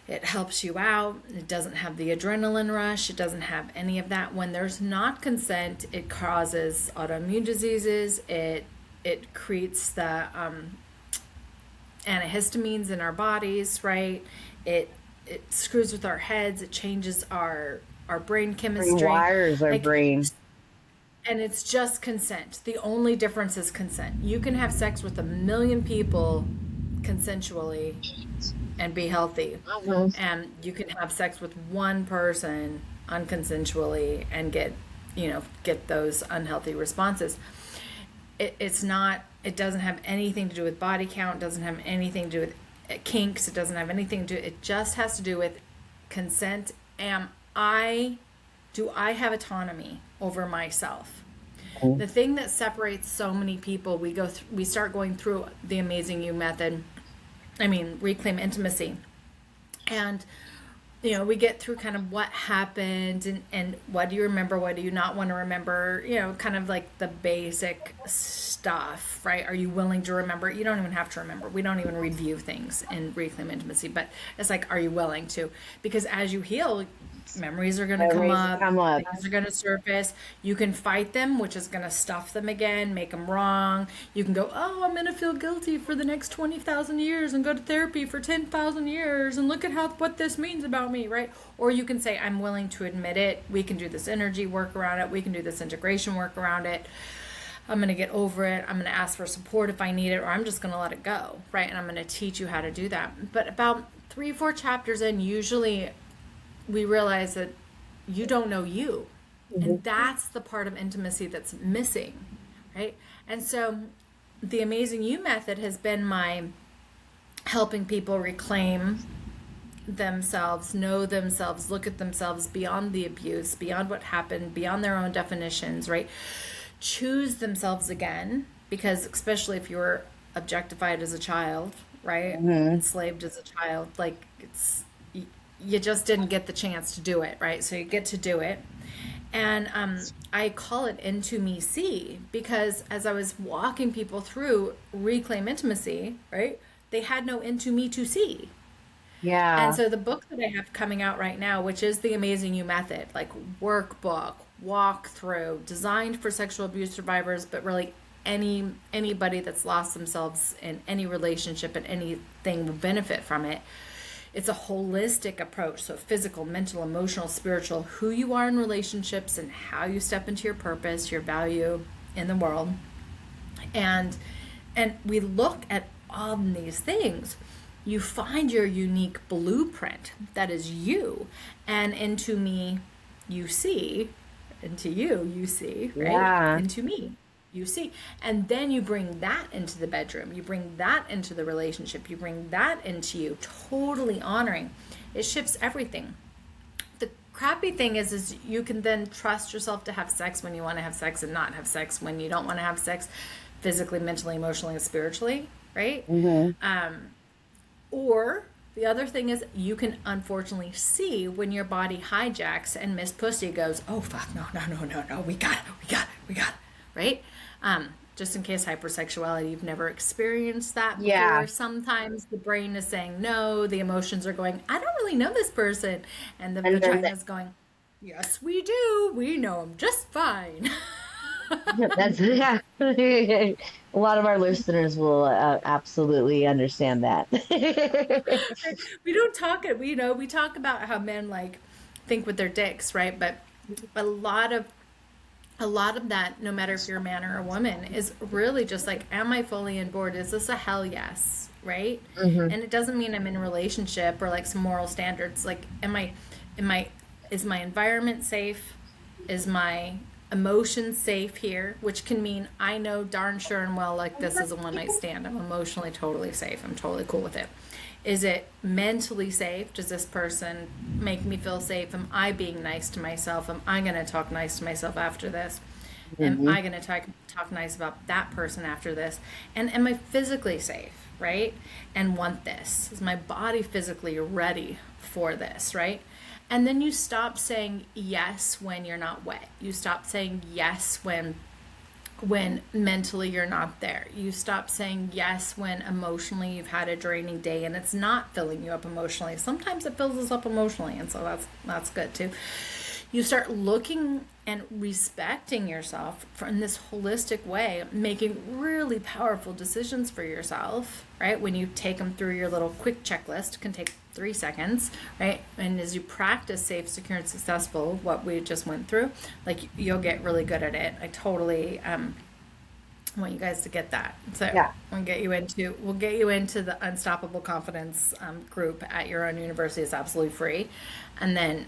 It helps you out. It doesn't have the adrenaline rush. It doesn't have any of that. When there's not consent, it causes autoimmune diseases. It creates the antihistamines in our bodies, right? It screws with our heads. It changes our brain chemistry. Rewires our Like, brain. and it's just consent. The only difference is consent. You can have sex with 1 million people consensually and be healthy. Mhm. And you can have sex with one person unconsensually and get those unhealthy responses. It's not, it doesn't have anything to do with body count, it doesn't have anything to do with kinks, it doesn't have anything to do, it just has to do with consent. Do I have autonomy over myself? The thing that separates so many people, we start going through the Amazing You method. Reclaim intimacy. And, we get through kind of what happened and what do you remember, what do you not want to remember, kind of like the basic stuff, right? Are you willing to remember? You don't even have to remember. We don't even review things in Reclaim Intimacy, but it's like, are you willing to? Because as you heal, memories are going to come up, things are going to surface. You can fight them, which is going to stuff them again, make them wrong. You can go, oh, I'm going to feel guilty for the next 20,000 years and go to therapy for 10,000 years and look at what this means about me, right? Or you can say, I'm willing to admit it. We can do this energy work around it. We can do this integration work around it. I'm going to get over it. I'm going to ask for support if I need it, or I'm just going to let it go, right? And I'm going to teach you how to do that. But about 3-4 chapters in, usually we realize that you don't know you. And that's the part of intimacy that's missing, right? And so the Amazing You method has been my helping people reclaim themselves, know themselves, look at themselves beyond the abuse, beyond what happened, beyond their own definitions, right? Choose themselves again, because especially if you were objectified as a child, right? Enslaved as a child, like you just didn't get the chance to do it, right? So you get to do it. And I call it Into Me See, because as I was walking people through Reclaim Intimacy, right, they had no Into Me to see. Yeah. And so the book that I have coming out right now, which is the Amazing You method, like workbook, walkthrough, designed for sexual abuse survivors, but really anybody that's lost themselves in any relationship and anything will benefit from it. It's a holistic approach, so physical, mental, emotional, spiritual, who you are in relationships and how you step into your purpose, your value in the world. And we look at all of these things. You find your unique blueprint that is you, and Into Me you see, into you see, right? Yeah. Into me you see. And then you bring that into the bedroom. You bring that into the relationship. You bring that into you, totally honoring. It shifts everything. The crappy thing is you can then trust yourself to have sex when you want to have sex and not have sex when you don't want to have sex, physically, mentally, emotionally, and spiritually, right? Or the other thing is you can unfortunately see when your body hijacks and Miss Pussy goes, oh, fuck, no, we got it, right? Just in case hypersexuality, you've never experienced that before. Yeah. Sometimes the brain is saying no, the emotions are going, I don't really know this person. And the And then vagina is going, yes, we do. We know him just fine. That's yeah. A lot of our listeners will absolutely understand that. We don't talk it. We talk about how men like think with their dicks, right? But a lot of that, no matter if you're a man or a woman, is really just like, am I fully on board? Is this a hell yes, right? And it doesn't mean I'm in a relationship or like some moral standards. Like, is my environment safe? Is my emotion safe here? Which can mean I know darn sure and well, like, this is a one night stand. I'm emotionally totally safe. I'm totally cool with it. Is it mentally safe? Does this person make me feel safe? Am I being nice to myself? Am I going to talk nice to myself after this? Am I going to talk nice about that person after this? And am I physically safe, right? And want this? Is my body physically ready for this, right? And then you stop saying yes when you're not wet. You stop saying yes when mentally you're not there. You stop saying yes when emotionally you've had a draining day and it's not filling you up emotionally. Sometimes it fills us up emotionally, and so that's good too. You start looking and respecting yourself in this holistic way, making really powerful decisions for yourself, right? When you take them through your little quick checklist, it can take 3 seconds, right? And as you practice safe, secure, and successful, what we just went through, like you'll get really good at it. I totally want you guys to get that. So Yeah. we'll get you into the Unstoppable Confidence group at your own university. It's absolutely free, and then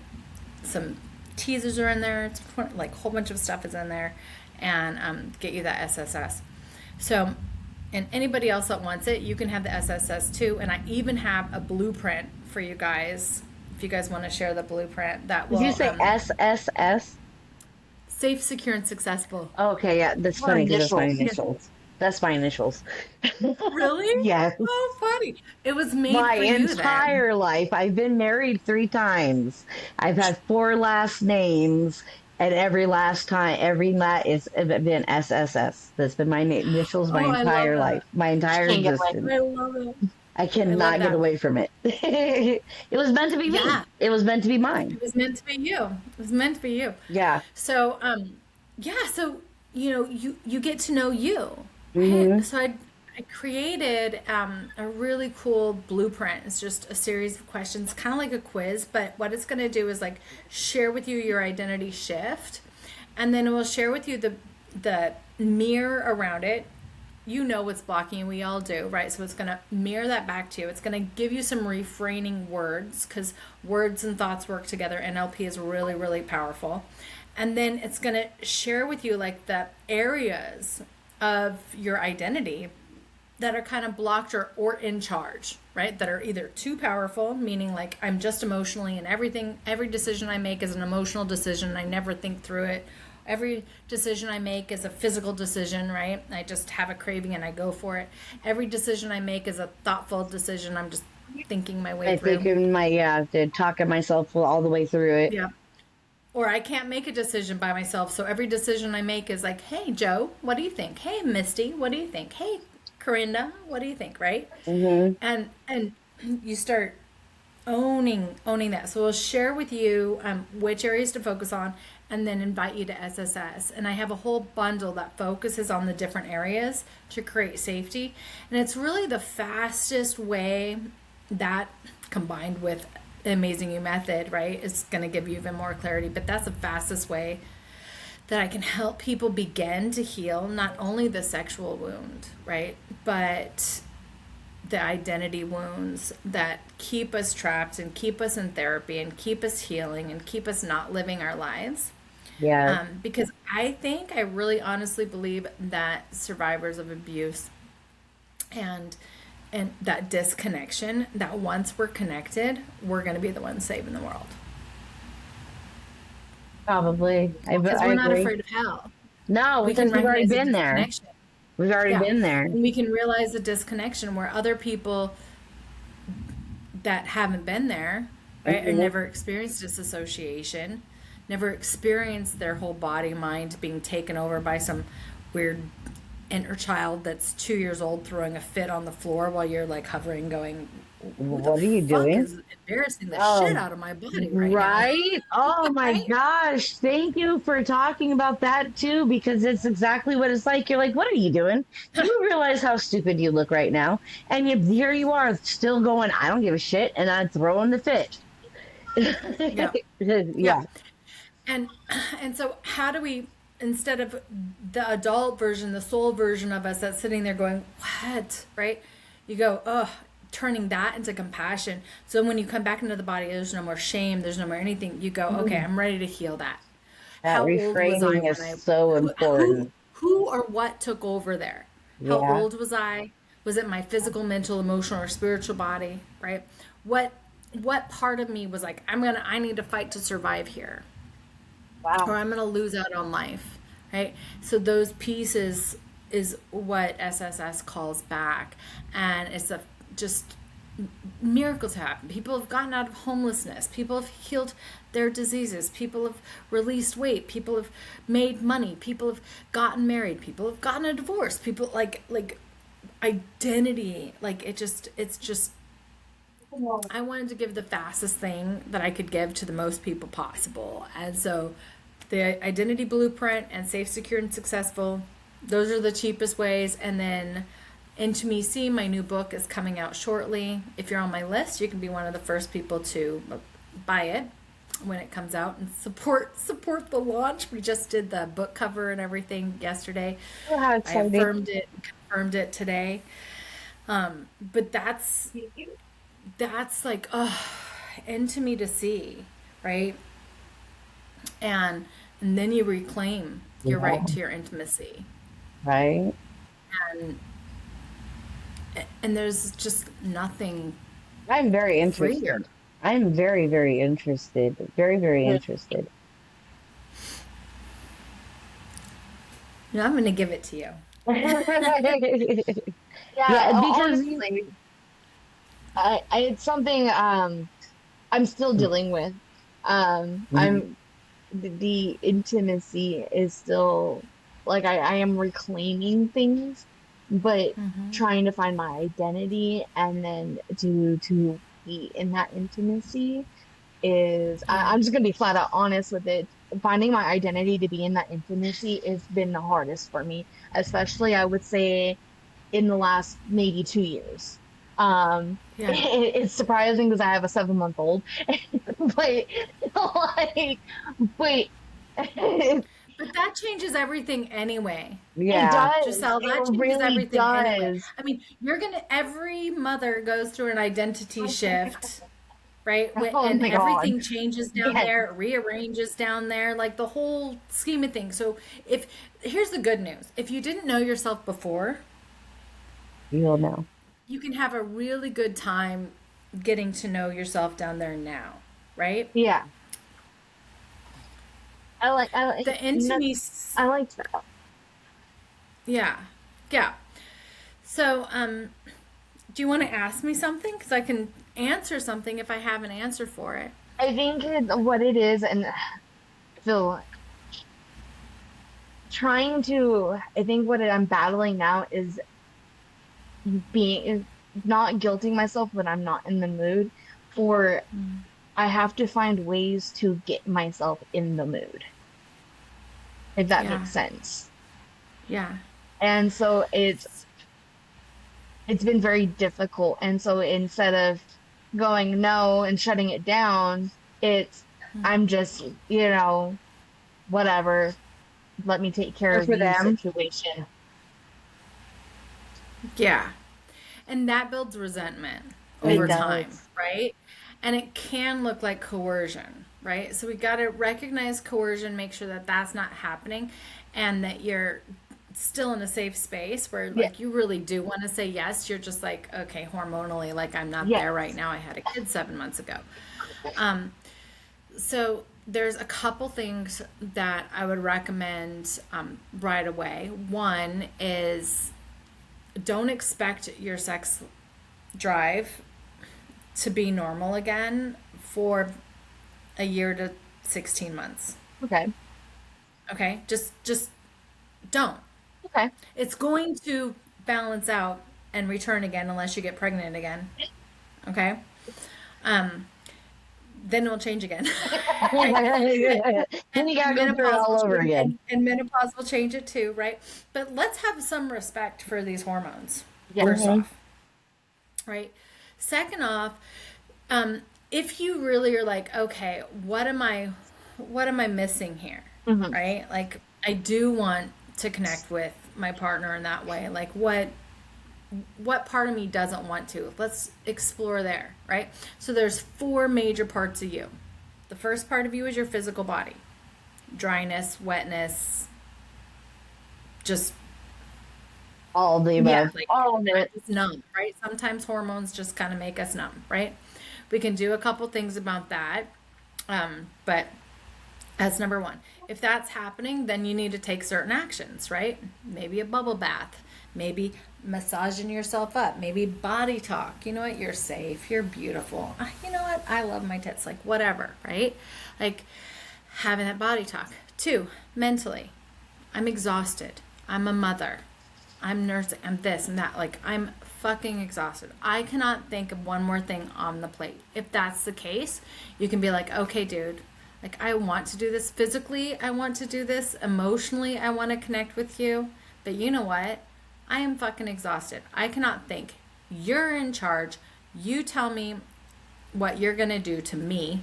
some teasers are in there. It's like a whole bunch of stuff is in there, and get you that SSS. So, and anybody else that wants it, you can have the SSS too. And I even have a blueprint for you guys. If you guys want to share the blueprint, that will. Did you say SSS? Safe, secure, and successful. Okay, yeah, that's Or funny because that's my initials. initials. That's my initials. Really? Yes. Oh, funny. It was made My for you then. entire life, I've been married 3 times. I've had 4 last names, and every last time, it's been SSS. That's been my initials my Oh, I love entire that. life, my entire Can't get away. existence. I love it. I cannot get that. away from it. It was meant to be me. Yeah. It was meant to be mine. It was meant to be you. It was meant to be you. Yeah. So, yeah, so, you get to know you, right? Hmm. So I created a really cool blueprint. It's just a series of questions, kind of like a quiz, but what it's going to do is like share with you your identity shift, and then it will share with you the mirror around it. You know what's blocking you, we all do, right? So it's going to mirror that back to you. It's going to give you some refraining words, because words and thoughts work together. NLP is really, really powerful. And then it's going to share with you like the areas of your identity that are kind of blocked or in charge, right? That are either too powerful, meaning like I'm just emotionally, and every decision I make is an emotional decision. I never think through it. Every decision I make is a physical decision, right? I just have a craving and I go for it. Every decision I make is a thoughtful decision. I'm just thinking my way I through. think in talking myself all the way through it. Yeah. Or I can't make a decision by myself. So every decision I make is like, hey, Joe, what do you think? Hey, Misty, what do you think? Hey, Corinda, what do you think? Right? Hmm. And you start owning that. So we'll share with you which areas to focus on, and then invite you to SSS. And I have a whole bundle that focuses on the different areas to create safety. And it's really the fastest way, that combined with the Amazing You method, right, is going to give you even more clarity. But that's the fastest way that I can help people begin to heal not only the sexual wound, right, but the identity wounds that keep us trapped and keep us in therapy and keep us healing and keep us not living our lives. Yeah. Because I really honestly believe that survivors of abuse and that disconnection, that once we're connected, we're going to be the ones saving the world. Probably. Because I we're not agree. afraid of hell. No, We because can we've already recognize the been there. disconnection. We've already Yeah. been there. And we can realize the disconnection where other people that haven't been there, right, or Mhm. never experienced disassociation, never experienced their whole body, mind being taken over by some weird inner child that's 2 years old throwing a fit on the floor while you're like hovering, going, "Who the What are you fuck doing? is embarrassing the Oh, shit out of my body right now?" right? Oh my Right? gosh. Thank you for talking about that too, because it's exactly what it's like. You're like, what are you doing? You realize how stupid you look right now. And here you are still going, I don't give a shit. And I'm throwing the fit. Yeah. Yeah. Yeah. And so how do we, instead of the adult version, the soul version of us that's sitting there going, what, right? You go, oh, turning that into compassion. So when you come back into the body, there's no more shame, there's no more anything. You go, okay, I'm ready to heal that. That How old was I reframing when is so important. who or what took over there? How Yeah. old was I? Was it my physical, mental, emotional, or spiritual body, right? What part of me was like, I need to fight to survive here, or Wow. I'm going to lose out on life, right? So those pieces is what SSS calls back. And it's just miracles happen. People have gotten out of homelessness. People have healed their diseases. People have released weight. People have made money. People have gotten married. People have gotten a divorce. People like identity. Like it's just I wanted to give the fastest thing that I could give to the most people possible. And so the identity blueprint and safe, secure, and successful, those are the cheapest ways. And then Intimacy, my new book, is coming out shortly. If you're on my list, you can be one of the first people to buy it when it comes out and support the launch. We just did the book cover and everything yesterday. Oh, how I exciting. affirmed it, confirmed it today. But that's like, oh, into me to see, right? And then you reclaim your Yeah. right to your intimacy. Right? And there's just nothing I'm very freer. interested. I'm very, very interested. Very, very interested. I'm going to give it to you. Yeah, Yeah, because honestly, it's something I'm still dealing with. Mhm. The intimacy is still like I am reclaiming things, but Mm-hmm. trying to find my identity and then to be in that intimacy is Yeah. I'm just gonna be flat out honest with it. Finding my identity to be in that intimacy has been the hardest for me, especially I would say in the last maybe 2 years. Yeah. It's surprising because I have a 7 month old, but like, but it But that changes everything anyway. Yeah. does. Giselle, It that changes really everything anyway. does. I mean, every mother goes through an identity shift, right? Oh And my God. everything changes down Yes. there, rearranges down there, like the whole scheme of things. So here's the good news. If you didn't know yourself before, You'll know. you can have a really good time getting to know yourself down there now, right? Yeah. I like, The intimacy, I like that. yeah, yeah. So, do you want to ask me something? Because I can answer something if I have an answer for it. I think what it is, and so I think I'm battling now is being, not guilting myself when I'm not in the mood for, Mm. I have to find ways to get myself in the mood, if that Yeah, makes sense. yeah, And so it's been very difficult. And so instead of going no and shutting it down, it's, I'm just, whatever, let me take care Good of for the them. situation. yeah. And that builds resentment It over time, does. right? And it can look like coercion, right? So we got to recognize coercion, make sure that that's not happening, and that you're still in a safe space where Yeah. like you really do want to say yes. You're just like, okay, hormonally, like I'm not there right Yes. now. I had a kid 7 months ago. Um, so there's a couple things that I would recommend right away. One is don't expect your sex drive to be normal again for a year to 16 months. Okay. Okay? Just don't. Okay. It's going to balance out and return again unless you get pregnant again. Okay? Um then it'll change again. Right? Then you And gotta go through it menopause will all over change, again. and menopause will change it too, right? But let's have some respect for these hormones, first Yes. Hmm. off, right? Second off, if you really are like, okay, what am I missing here, Hmm. right? Like, I do want to connect with my partner in that way. Like, what part of me doesn't want to? Let's explore there, right? So there's four major parts of you. The first part of you is your physical body. Dryness, wetness, just All of the Yeah. above. like All of it. it's numb, right? Sometimes hormones just kind of make us numb, right? We can do a couple things about that. But that's number one. If that's happening, then you need to take certain actions, right? Maybe a bubble bath, maybe massaging yourself up, maybe body talk. You know what? You're safe. You're beautiful. You know what? I love my tits. Like, whatever, right? Like, having that body talk. 2, mentally. I'm exhausted. I'm a mother. I'm nursing. I'm this and that. Like, I'm fucking exhausted. I cannot think of one more thing on the plate. If that's the case, you can be like, okay, dude, like, I want to do this physically. I want to do this emotionally. I want to connect with you. But you know what? I am fucking exhausted. I cannot think. You're in charge. You tell me what you're going to do to me.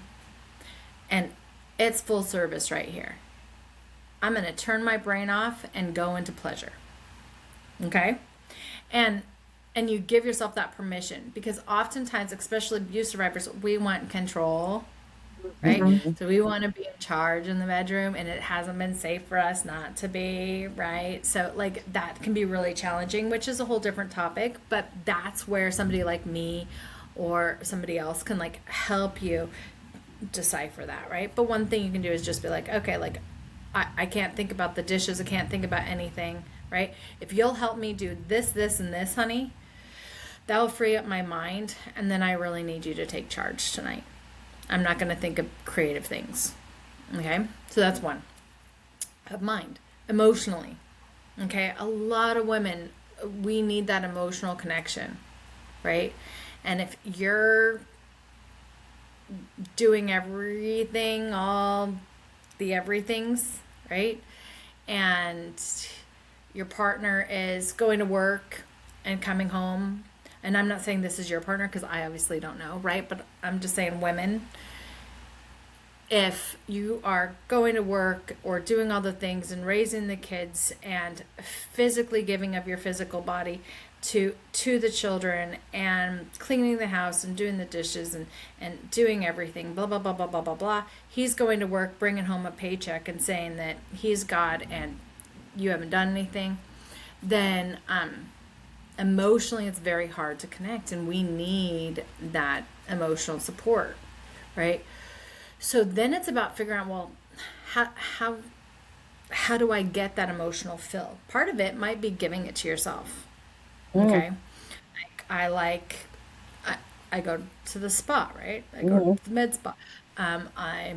And it's full service right here. I'm going to turn my brain off and go into pleasure. Okay? And you give yourself that permission, because oftentimes, especially abuse survivors, we want control, right? Mm-hmm. So we want to be in charge in the bedroom, and it hasn't been safe for us not to be, right? So like that can be really challenging, which is a whole different topic, but that's where somebody like me or somebody else can like help you decipher that, right? But one thing you can do is just be like, okay, like I can't think about the dishes, I can't think about anything, right? If you'll help me do this, this, and this, honey, that will free up my mind, and then I really need you to take charge tonight. I'm not going to think of creative things. Okay? So that's one. Of mind. Emotionally. Okay? A lot of women, we need that emotional connection, right? And if you're doing everything, all the everythings, right? And your partner is going to work and coming home, and I'm not saying this is your partner because I obviously don't know, right? But I'm just saying, women, if you are going to work or doing all the things and raising the kids and physically giving of your physical body to the children and cleaning the house and doing the dishes and doing everything, blah, blah, blah, blah, blah, blah, blah, he's going to work, bringing home a paycheck and saying that he's God and you haven't done anything, then emotionally it's very hard to connect, and we need that emotional support, right? So then it's about figuring out, well, how do I get that emotional fill? Part of it might be giving it to yourself. Okay. I go to the spa, right? I go to the med spa. I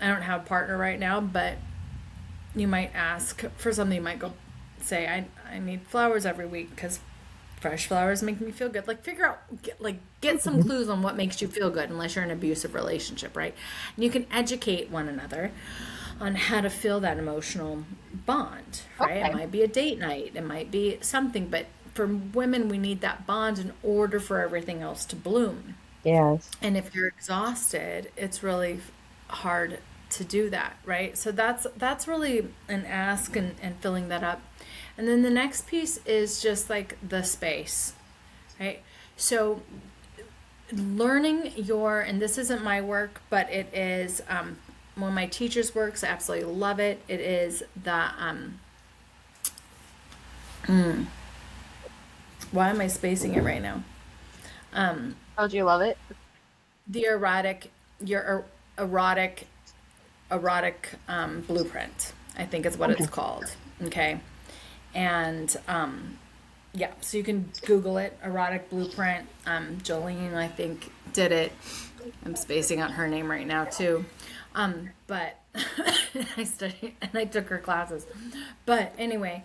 don't have a partner right now, but you might ask for something. You might go say, I need flowers every week because fresh flowers make me feel good. Like, figure out, get some clues on what makes you feel good, unless you're in an abusive relationship, right? And you can educate one another on how to feel that emotional bond, right? Okay. It might be a date night, it might be something, but for women, we need that bond in order for everything else to bloom. Yes. And if you're exhausted, it's really hard to do that, right? So that's really an ask, and filling that up. And then the next piece is just like the space, right? So learning and this isn't my work, but it is one of my teachers' works. I absolutely love it. It is the why am I spacing it right now? How do you love it? The erotic blueprint, I think is what it's called. Okay. And yeah, so you can Google it, erotic blueprint. Jolene, I think, did it. I'm spacing out her name right now too. But I studied and I took her classes. But anyway,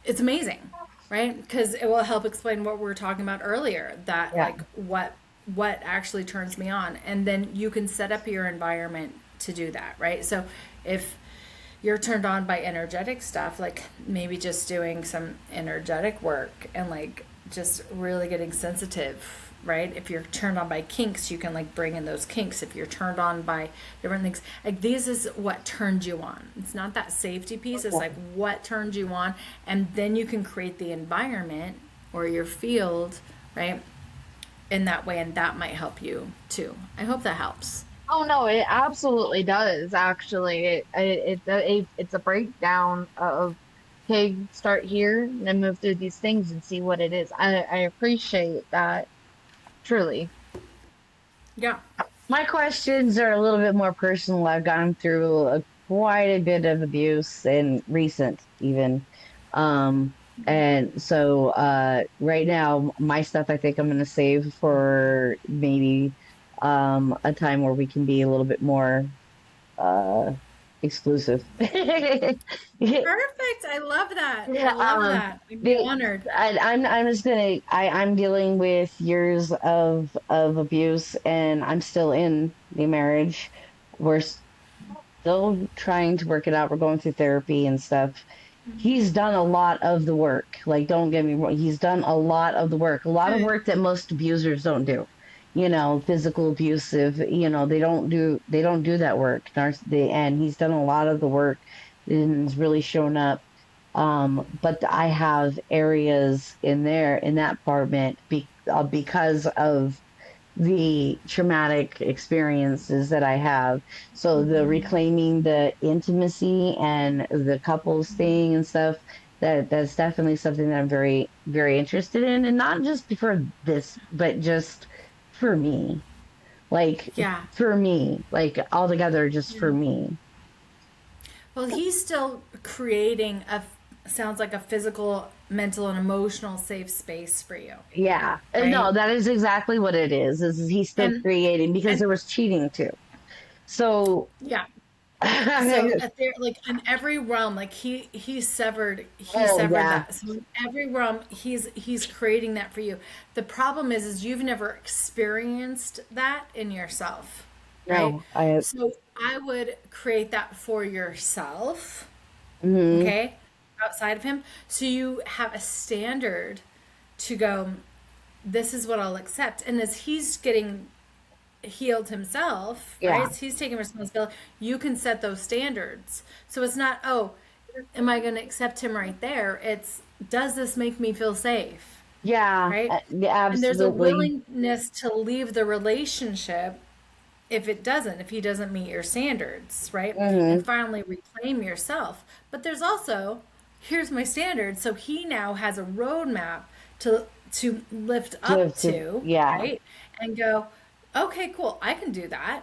it's amazing, right? Because it will help explain what we were talking about earlier, that like what actually turns me on. And then you can set up your environment to do that, right? So if you're turned on by energetic stuff, like maybe just doing some energetic work and like just really getting sensitive, right? If you're turned on by kinks, you can like bring in those kinks. If you're turned on by different things, like this is what turned you on. It's not that safety piece. It's like what turned you on. And then you can create the environment or your field, right? In that way. And that might help you too. I hope that helps. Oh no, it absolutely does. Actually, it's a breakdown of, okay, start here and then move through these things and see what it is. I appreciate that, truly. Yeah. My questions are a little bit more personal. I've gone through quite a bit of abuse and recent even. And so right now, my stuff I think I'm going to save for maybe a time where we can be a little bit more uh, exclusive. Perfect. I love that. I Yeah, love that. I'd be the honored. I'm just gonna I'm dealing with years of abuse, and I'm still in the marriage. We're still trying to work it out. We're going through therapy and stuff. He's done a lot of the work. Like, don't get me wrong, he's done a lot of the work, a lot of Good. work that most abusers don't do. You know, physical abusive, they don't do that work. And he's done a lot of the work and has really shown up. But I have areas in there in that apartment because of the traumatic experiences that I have. So the reclaiming the intimacy and the couples thing and stuff, that's definitely something that I'm very, very interested in. And not just for this, but just for me. Like Yeah. for me. Like altogether just for Yeah. me. Well, he's still creating sounds like a physical, mental, and emotional safe space for you, Yeah. No, right? that is exactly what it is he's still And creating because and there was cheating too. So yeah. So at there, like in every realm, like he oh severed yeah. that. So in every realm, he's creating that for you. The problem is you've never experienced that in yourself, right? No, I So I would create that for yourself, mhm, okay, outside of him, so you have a standard to go. This is what I'll accept, and as he's getting healed himself, yeah. right? So he's taking responsibility. You can set those standards. So it's not, oh, am I going to accept him right there? It's, does this make me feel safe? Yeah, Right? yeah, And there's a absolutely. willingness to leave the relationship if he doesn't meet your standards, right? Hmm. And finally reclaim yourself. But there's also, here's my standard. So he now has a roadmap to lift up to, Yeah. right? And go, okay, cool, I can do that.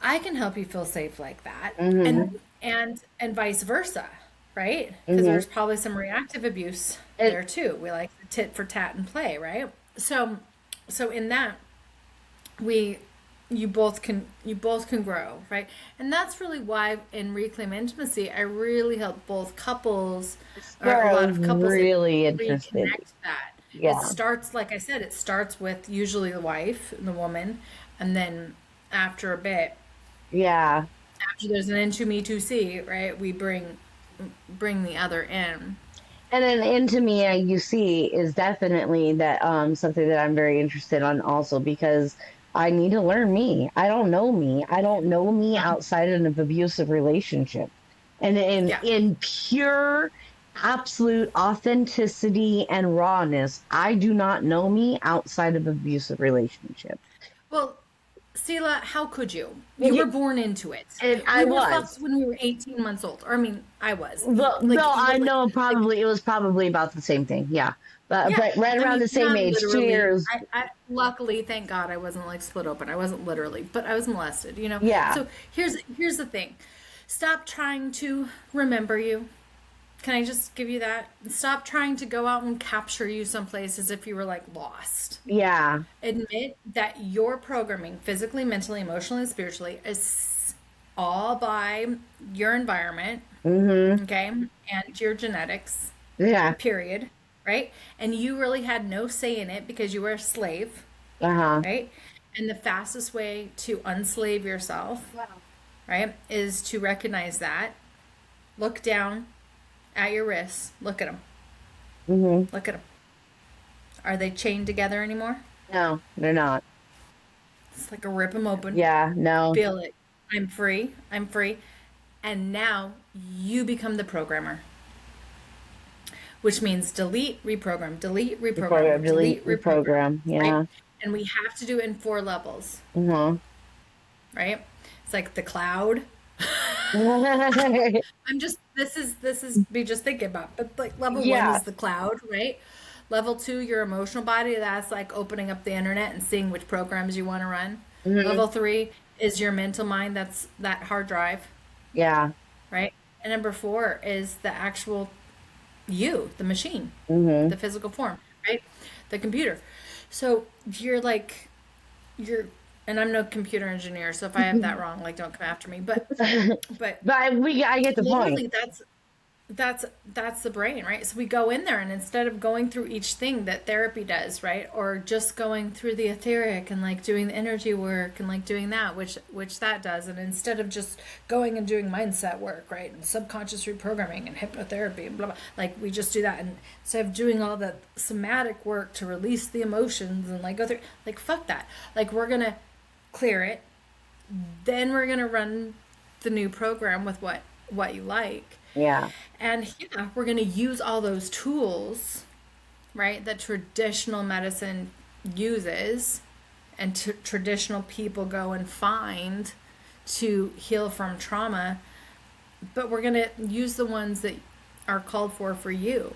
I can help you feel safe like that. Hmm. And vice versa, right? Because Hmm. there's probably some reactive abuse It, there too. We like to tit for tat and play, right? So in that we you both can grow, right? And that's really why in reclaim intimacy I really help both couples, it's or where a I lot was of couples, like really interested. reconnect that. It Yeah. starts, like I said, it starts with usually the wife, the woman, and then after a bit, Yeah. after there's an into me to see, right, we bring the other in. And then into me, you see, is definitely that something that I'm very interested on also because I need to learn me. I don't know me. I don't know me outside of an abusive relationship. And Yeah. in pure absolute authenticity and rawness, I do not know me outside of abusive relationship. Well, Sela, how could you? You were born into it. And I We were fucked was. when we were 18 months old. Or I mean, I was. Well, Like no, you were I know like probably it was probably about the same thing. Yeah. yeah. But right I around mean, the same not age, two literally. years. I luckily, thank God, I wasn't like split open. I wasn't literally, but I was molested. Yeah. So here's the thing. Stop trying to remember you. Can I just give you that? Stop trying to go out and capture you someplace as if you were like lost. Yeah. Admit that your programming, physically, mentally, emotionally, and spiritually, is all by your environment, Mm-hmm. okay, and your genetics, Yeah. period, right? And you really had no say in it because you were a slave, Uh-huh. right? And the fastest way to unslave yourself, right, is to recognize that. Look down at your wrists. Look at them. Mm-hmm. Look at them. Are they chained together anymore? No, they're not. It's like a rip them open. Yeah, no. Feel it. I'm free. I'm free. And now you become the programmer, which means delete, Reprogram, reprogram, delete, delete, reprogram, reprogram. right? Yeah. And we have to do it in 4 levels, Uh-huh. right? It's like the cloud. This is me just thinking about, but like level one Yeah. is the cloud, right? Level two, your emotional body, that's like opening up the internet and seeing which programs you want to run. Hmm. Level three is your mental mind, that's that hard drive, Yeah. right? And number four is the actual you, the machine, Mm-hmm. the physical form, right? The computer. So you're like, you're, and I'm no computer engineer, so if I have that wrong, like, don't come after me. But But I get the point. literally, that's the brain, right? So we go in there, and instead of going through each thing that therapy does, right, or just going through the etheric and like doing the energy work and like doing that, which that does, and instead of just going and doing mindset work, right, and subconscious reprogramming and hypnotherapy and blah blah, like we just do that, and instead of doing all the somatic work to release the emotions and like go through, like fuck that, like we're gonna clear it, then we're gonna run the new program with what you like. Yeah. And yeah, we're going to use all those tools, right, that traditional medicine uses and traditional people go and find to heal from trauma. But we're going to use the ones that are called for you,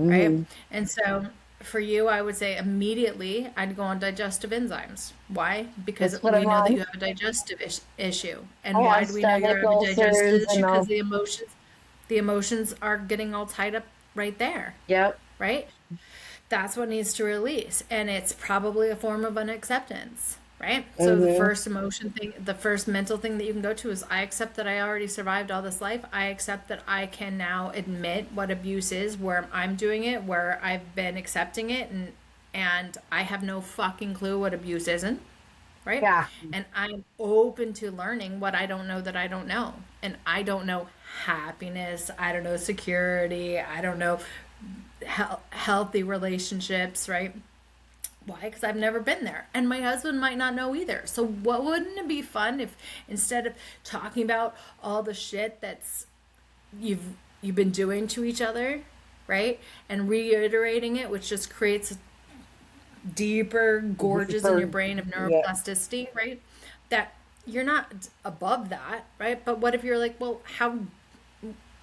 right? Mm-hmm. And so for you, I would say immediately I'd go on digestive enzymes. Why? Because That's what we I'm know that on. you have a digestive issue. I And why have do we know you stomach have a digestive ulcers issue? and Because all. the emotions are getting all tied up right there, Yep. right? That's what needs to release. And it's probably a form of unacceptance, right? So the Mm-hmm. first emotion thing, the first mental thing that you can go to is I accept that I already survived all this life. I accept that I can now admit what abuse is, where I'm doing it, where I've been accepting it, and I have no fucking clue what abuse isn't, right? Yeah. And I'm open to learning what I don't know that I don't know. And I don't know happiness, I don't know security, I don't know healthy relationships, right? Why? Because I've never been there. And my husband might not know either. So what wouldn't it be fun if instead of talking about all the shit that's you've you've been doing to each other, right? And reiterating it, which just creates deeper gorges in your Deeper. brain of Yeah. neuroplasticity, right? That you're not above that, right? But what if you're like, well,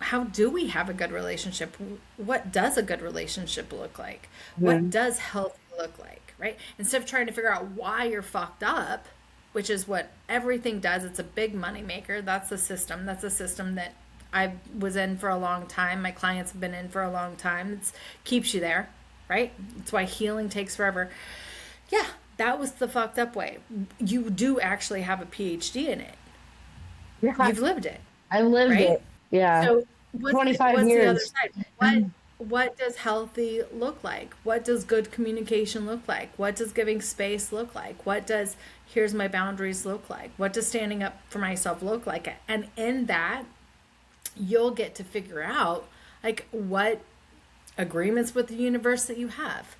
how do we have a good relationship? What does a good relationship look like? What Mm-hmm. does healthy look like, right? Instead of trying to figure out why you're fucked up, which is what everything does, it's a big money maker. That's the system. That's a system that I was in for a long time. My clients have been in for a long time. It keeps you there, right? It's why healing takes forever. Yeah, that was the fucked up way. You do actually have a PhD in it. Yeah. You've lived it, I lived right? it. Yeah. So what's 25 what's the other years. side? What does healthy look like? What does good communication look like? What does giving space look like? What does here's my boundaries look like? What does standing up for myself look like? And in that, you'll get to figure out like what agreements with the universe that you have,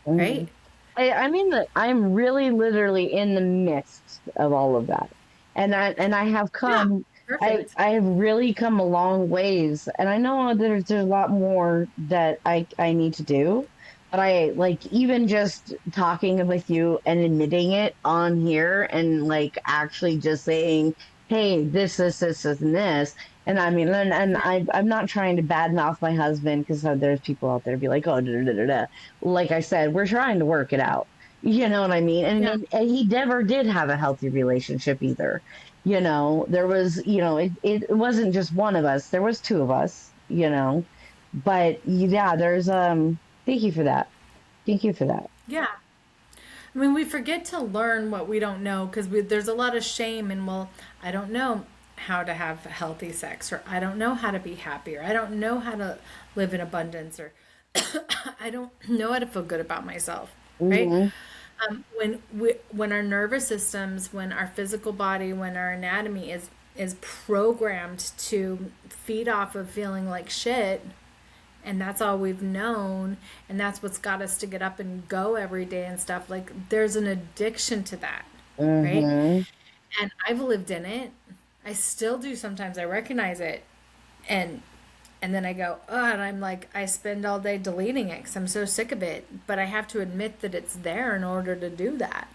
Mhm. right? I mean that I'm really literally in the midst of all of that. And I have Yeah, come perfect. I have really come a long ways. And I know there's a lot more that I need to do. But I like even just talking with you and admitting it on here and like actually just saying, hey, this, and this. And I mean, and Yeah, I'm not trying to badmouth my husband because there's people out there be like, oh, da, da, da, da. Like I said, we're trying to work it out. You know what I mean? yeah, And he never did have a healthy relationship either. There was, it wasn't just one of us. There was two of us, but yeah, thank you for that. Thank you for that. yeah. I mean, we forget to learn what we don't know because there's a lot of shame and, well, I don't know how to have healthy sex, or I don't know how to be happy, or I don't know how to live in abundance, or I don't know how to feel good about myself, right? Hmm. When our nervous systems, when our physical body, when our anatomy is programmed to feed off of feeling like shit, and that's all we've known, and that's what's got us to get up and go every day and stuff, like there's an addiction to that, right? Hmm. And I've lived in it. I still do sometimes. I recognize it, and then I go, oh, and I'm like, I spend all day deleting it because I'm so sick of it. But I have to admit that it's there in order to do that.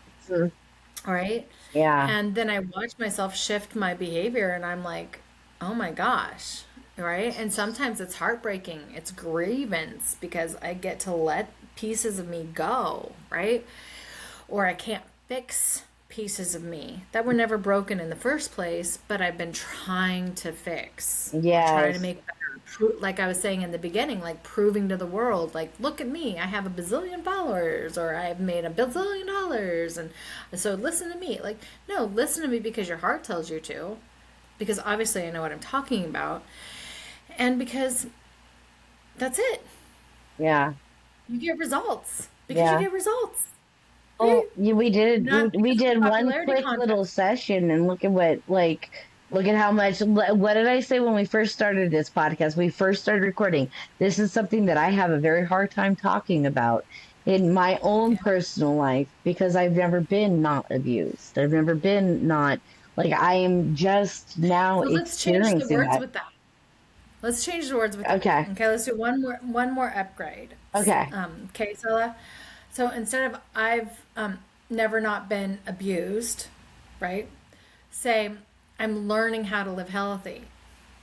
All right. Yeah. And then I watch myself shift my behavior, and I'm like, oh my gosh. Right. And sometimes it's heartbreaking. It's grievance because I get to let pieces of me go. Right. Or I can't fix pieces of me that were never broken in the first place, but I've been trying to fix or try to Yes. make better. like I was saying in the beginning, like proving to the world, like, look at me, I have a bazillion followers, or I've made $1 billion, and so listen to me. Like, no, listen to me because your heart tells you to, because obviously I know what I'm talking about, and because that's it. Yeah. You get results because you Yeah. get results, right? Oh, yeah, we did. Not We because of did one popularity quick little contest. session, and look at look at how much. What did I say when we first started this podcast? We first started recording. This is something that I have a very hard time talking about in my own Yeah. personal life because I've never been not abused. I've never been not like I am just now So let's change the experiencing words that. with that. Let's change the words with that. Okay. Okay, let's do one more upgrade. Okay. Okay, Sela. So instead of I've never not been abused, right? Say I'm learning how to live healthy,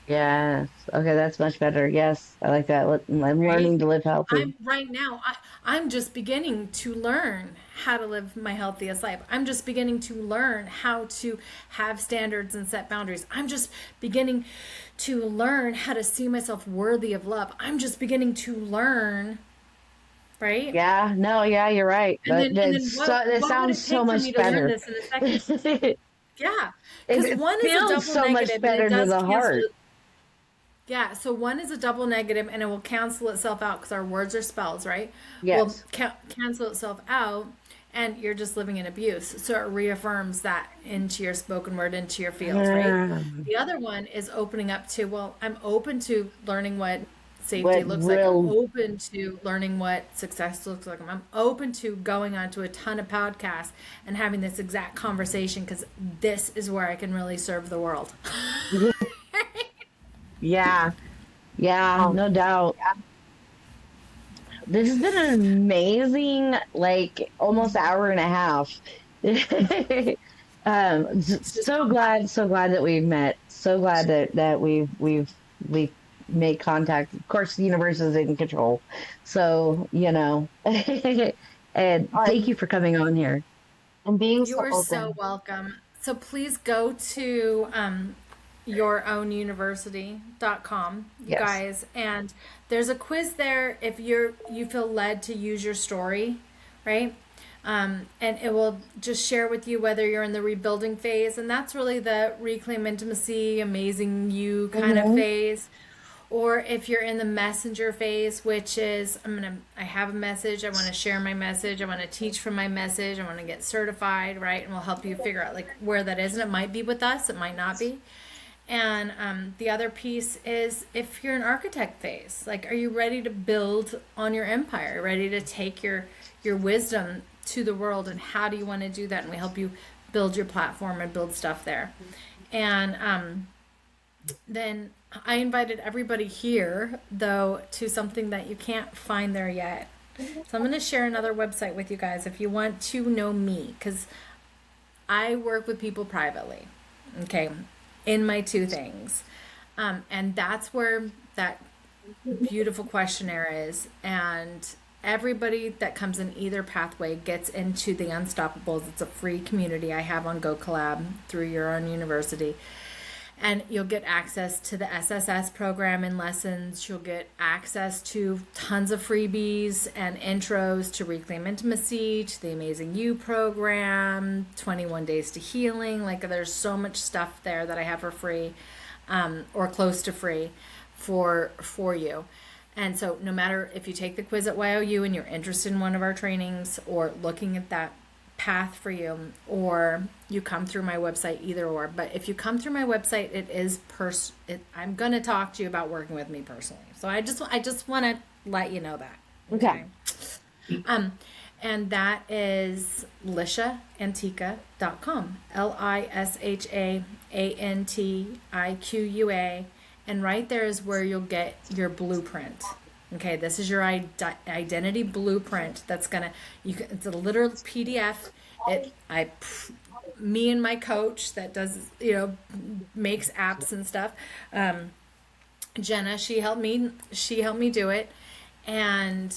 Yes. Okay, that's much better. Yes, I like that. I'm right? learning to live healthy. I'm right now, I'm just beginning to learn how to live my healthiest life. I'm just beginning to learn how to have standards and set boundaries. I'm just beginning to learn how to see myself worthy of love. I'm just beginning to learn, right? Yeah, no, yeah, you're right. And then That what would sounds it so take for me much to learn better. this in a second? it Yeah, because it one is a feels double so much negative and it better to does the cancel. heart. Yeah, so one is a double negative and it will cancel itself out because our words are spells, right? Will Yes. cancel itself out and you're just living in abuse. So it reaffirms that into your spoken word, into your feels, right? Yeah. The other one is opening up to, well, I'm open to learning what safety What looks like. I'm real, open to learning what success looks like. I'm open to going onto a ton of podcasts and having this exact conversation because this is where I can really serve the world. yeah, yeah, Um, no doubt. yeah, This has been an amazing, like almost hour and a half. It's just gone by. So glad that we've met. So glad that we've made contact. Of course, the universe is in control. So, and thank you I'm for coming on here. and being You so are so open. welcome. So please go to yourownuniversity.com, you Yes. guys, and there's a quiz there if you feel led to use your story, right? And it will just share with you whether you're in the rebuilding phase, and that's really the reclaim intimacy, amazing you kind of Hmm. phase, or if you're in the messenger phase, which is I have a message, I want to share my message, I want to teach from my message, I want to get certified, right? And we'll help you figure out like where that is, and it might be with us, it might not be. And the other piece is if you're an architect phase, like, are you ready to build on your empire? Ready to take your wisdom to the world, and how do you want to do that? And we help you build your platform and build stuff there. And then I invited everybody here, though, to something that you can't find there yet. So I'm going to share another website with you guys if you want to know me, because I work with people privately, okay, in my two things. And that's where that beautiful questionnaire is. And everybody that comes in either pathway gets into the Unstoppables. It's a free community I have on Go Collab through your own university. And you'll get access to the SSS program and lessons. You'll get access to tons of freebies and intros to Reclaim Intimacy, to the Amazing You program, 21 Days to Healing. Like, there's so much stuff there that I have for free, or close to free for you. And so no matter if you take the quiz at YOU and you're interested in one of our trainings or looking at that path for you, or you come through my website, either or. But if you come through my website, it is I'm going to talk to you about working with me personally. So I just want to let you know that. Okay. Okay. Um, and that is lishaantiqua.com. LISHAANTIQUA. And right there is where you'll get your blueprint. Okay, this is your identity blueprint. It's a literal PDF. Me and my coach that does, makes apps and stuff. Jenna, she helped me do it, and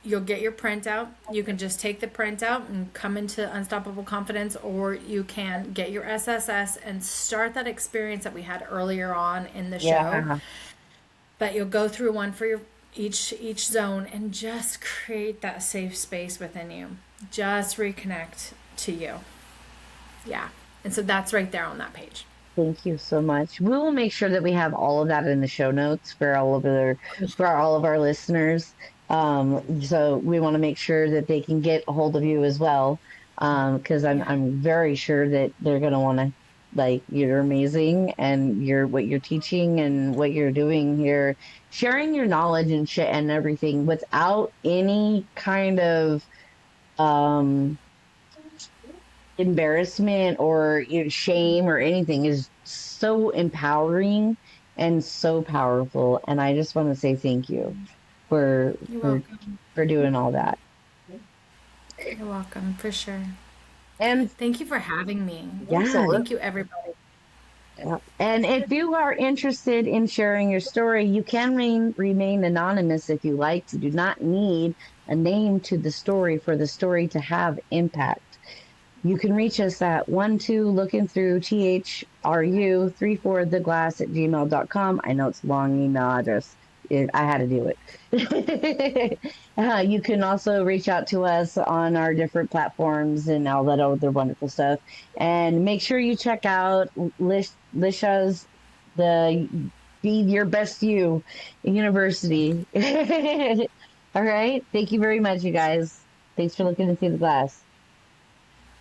you'll get your printout. You can just take the printout and come into Unstoppable Confidence, or you can get your SSS and start that experience that we had earlier on in the show. Yeah. But you'll go through one for your each zone and just create that safe space within you. Just reconnect to you. Yeah. And so that's right there on that page. Thank you so much. We will make sure that we have all of that in the show notes for all of our listeners. So we want to make sure that they can get a hold of you as well. Because Yeah. I'm very sure that they're gonna want to, like, you're amazing, and what you're teaching and what you're doing here, sharing your knowledge and shit and everything without any kind of um embarrassment or, shame or anything, is so empowering and so powerful. And I just want to say thank you for You're for welcome. for doing all that. You're welcome, for sure. And Thank you for having me. yeah, Thank you, everybody. yeah. And if you are interested in sharing your story, you can remain anonymous if you like. You do not need a name to the story for the story to have impact. You can reach us at 12 looking through THRU 34 theglass at gmail.com. I know it's a long email address. I had to do it. You can also reach out to us on our different platforms and all that other wonderful stuff. And make sure you check out Lisha's the Be Your Best You University. All right. Thank you very much, you guys. Thanks for looking into the glass.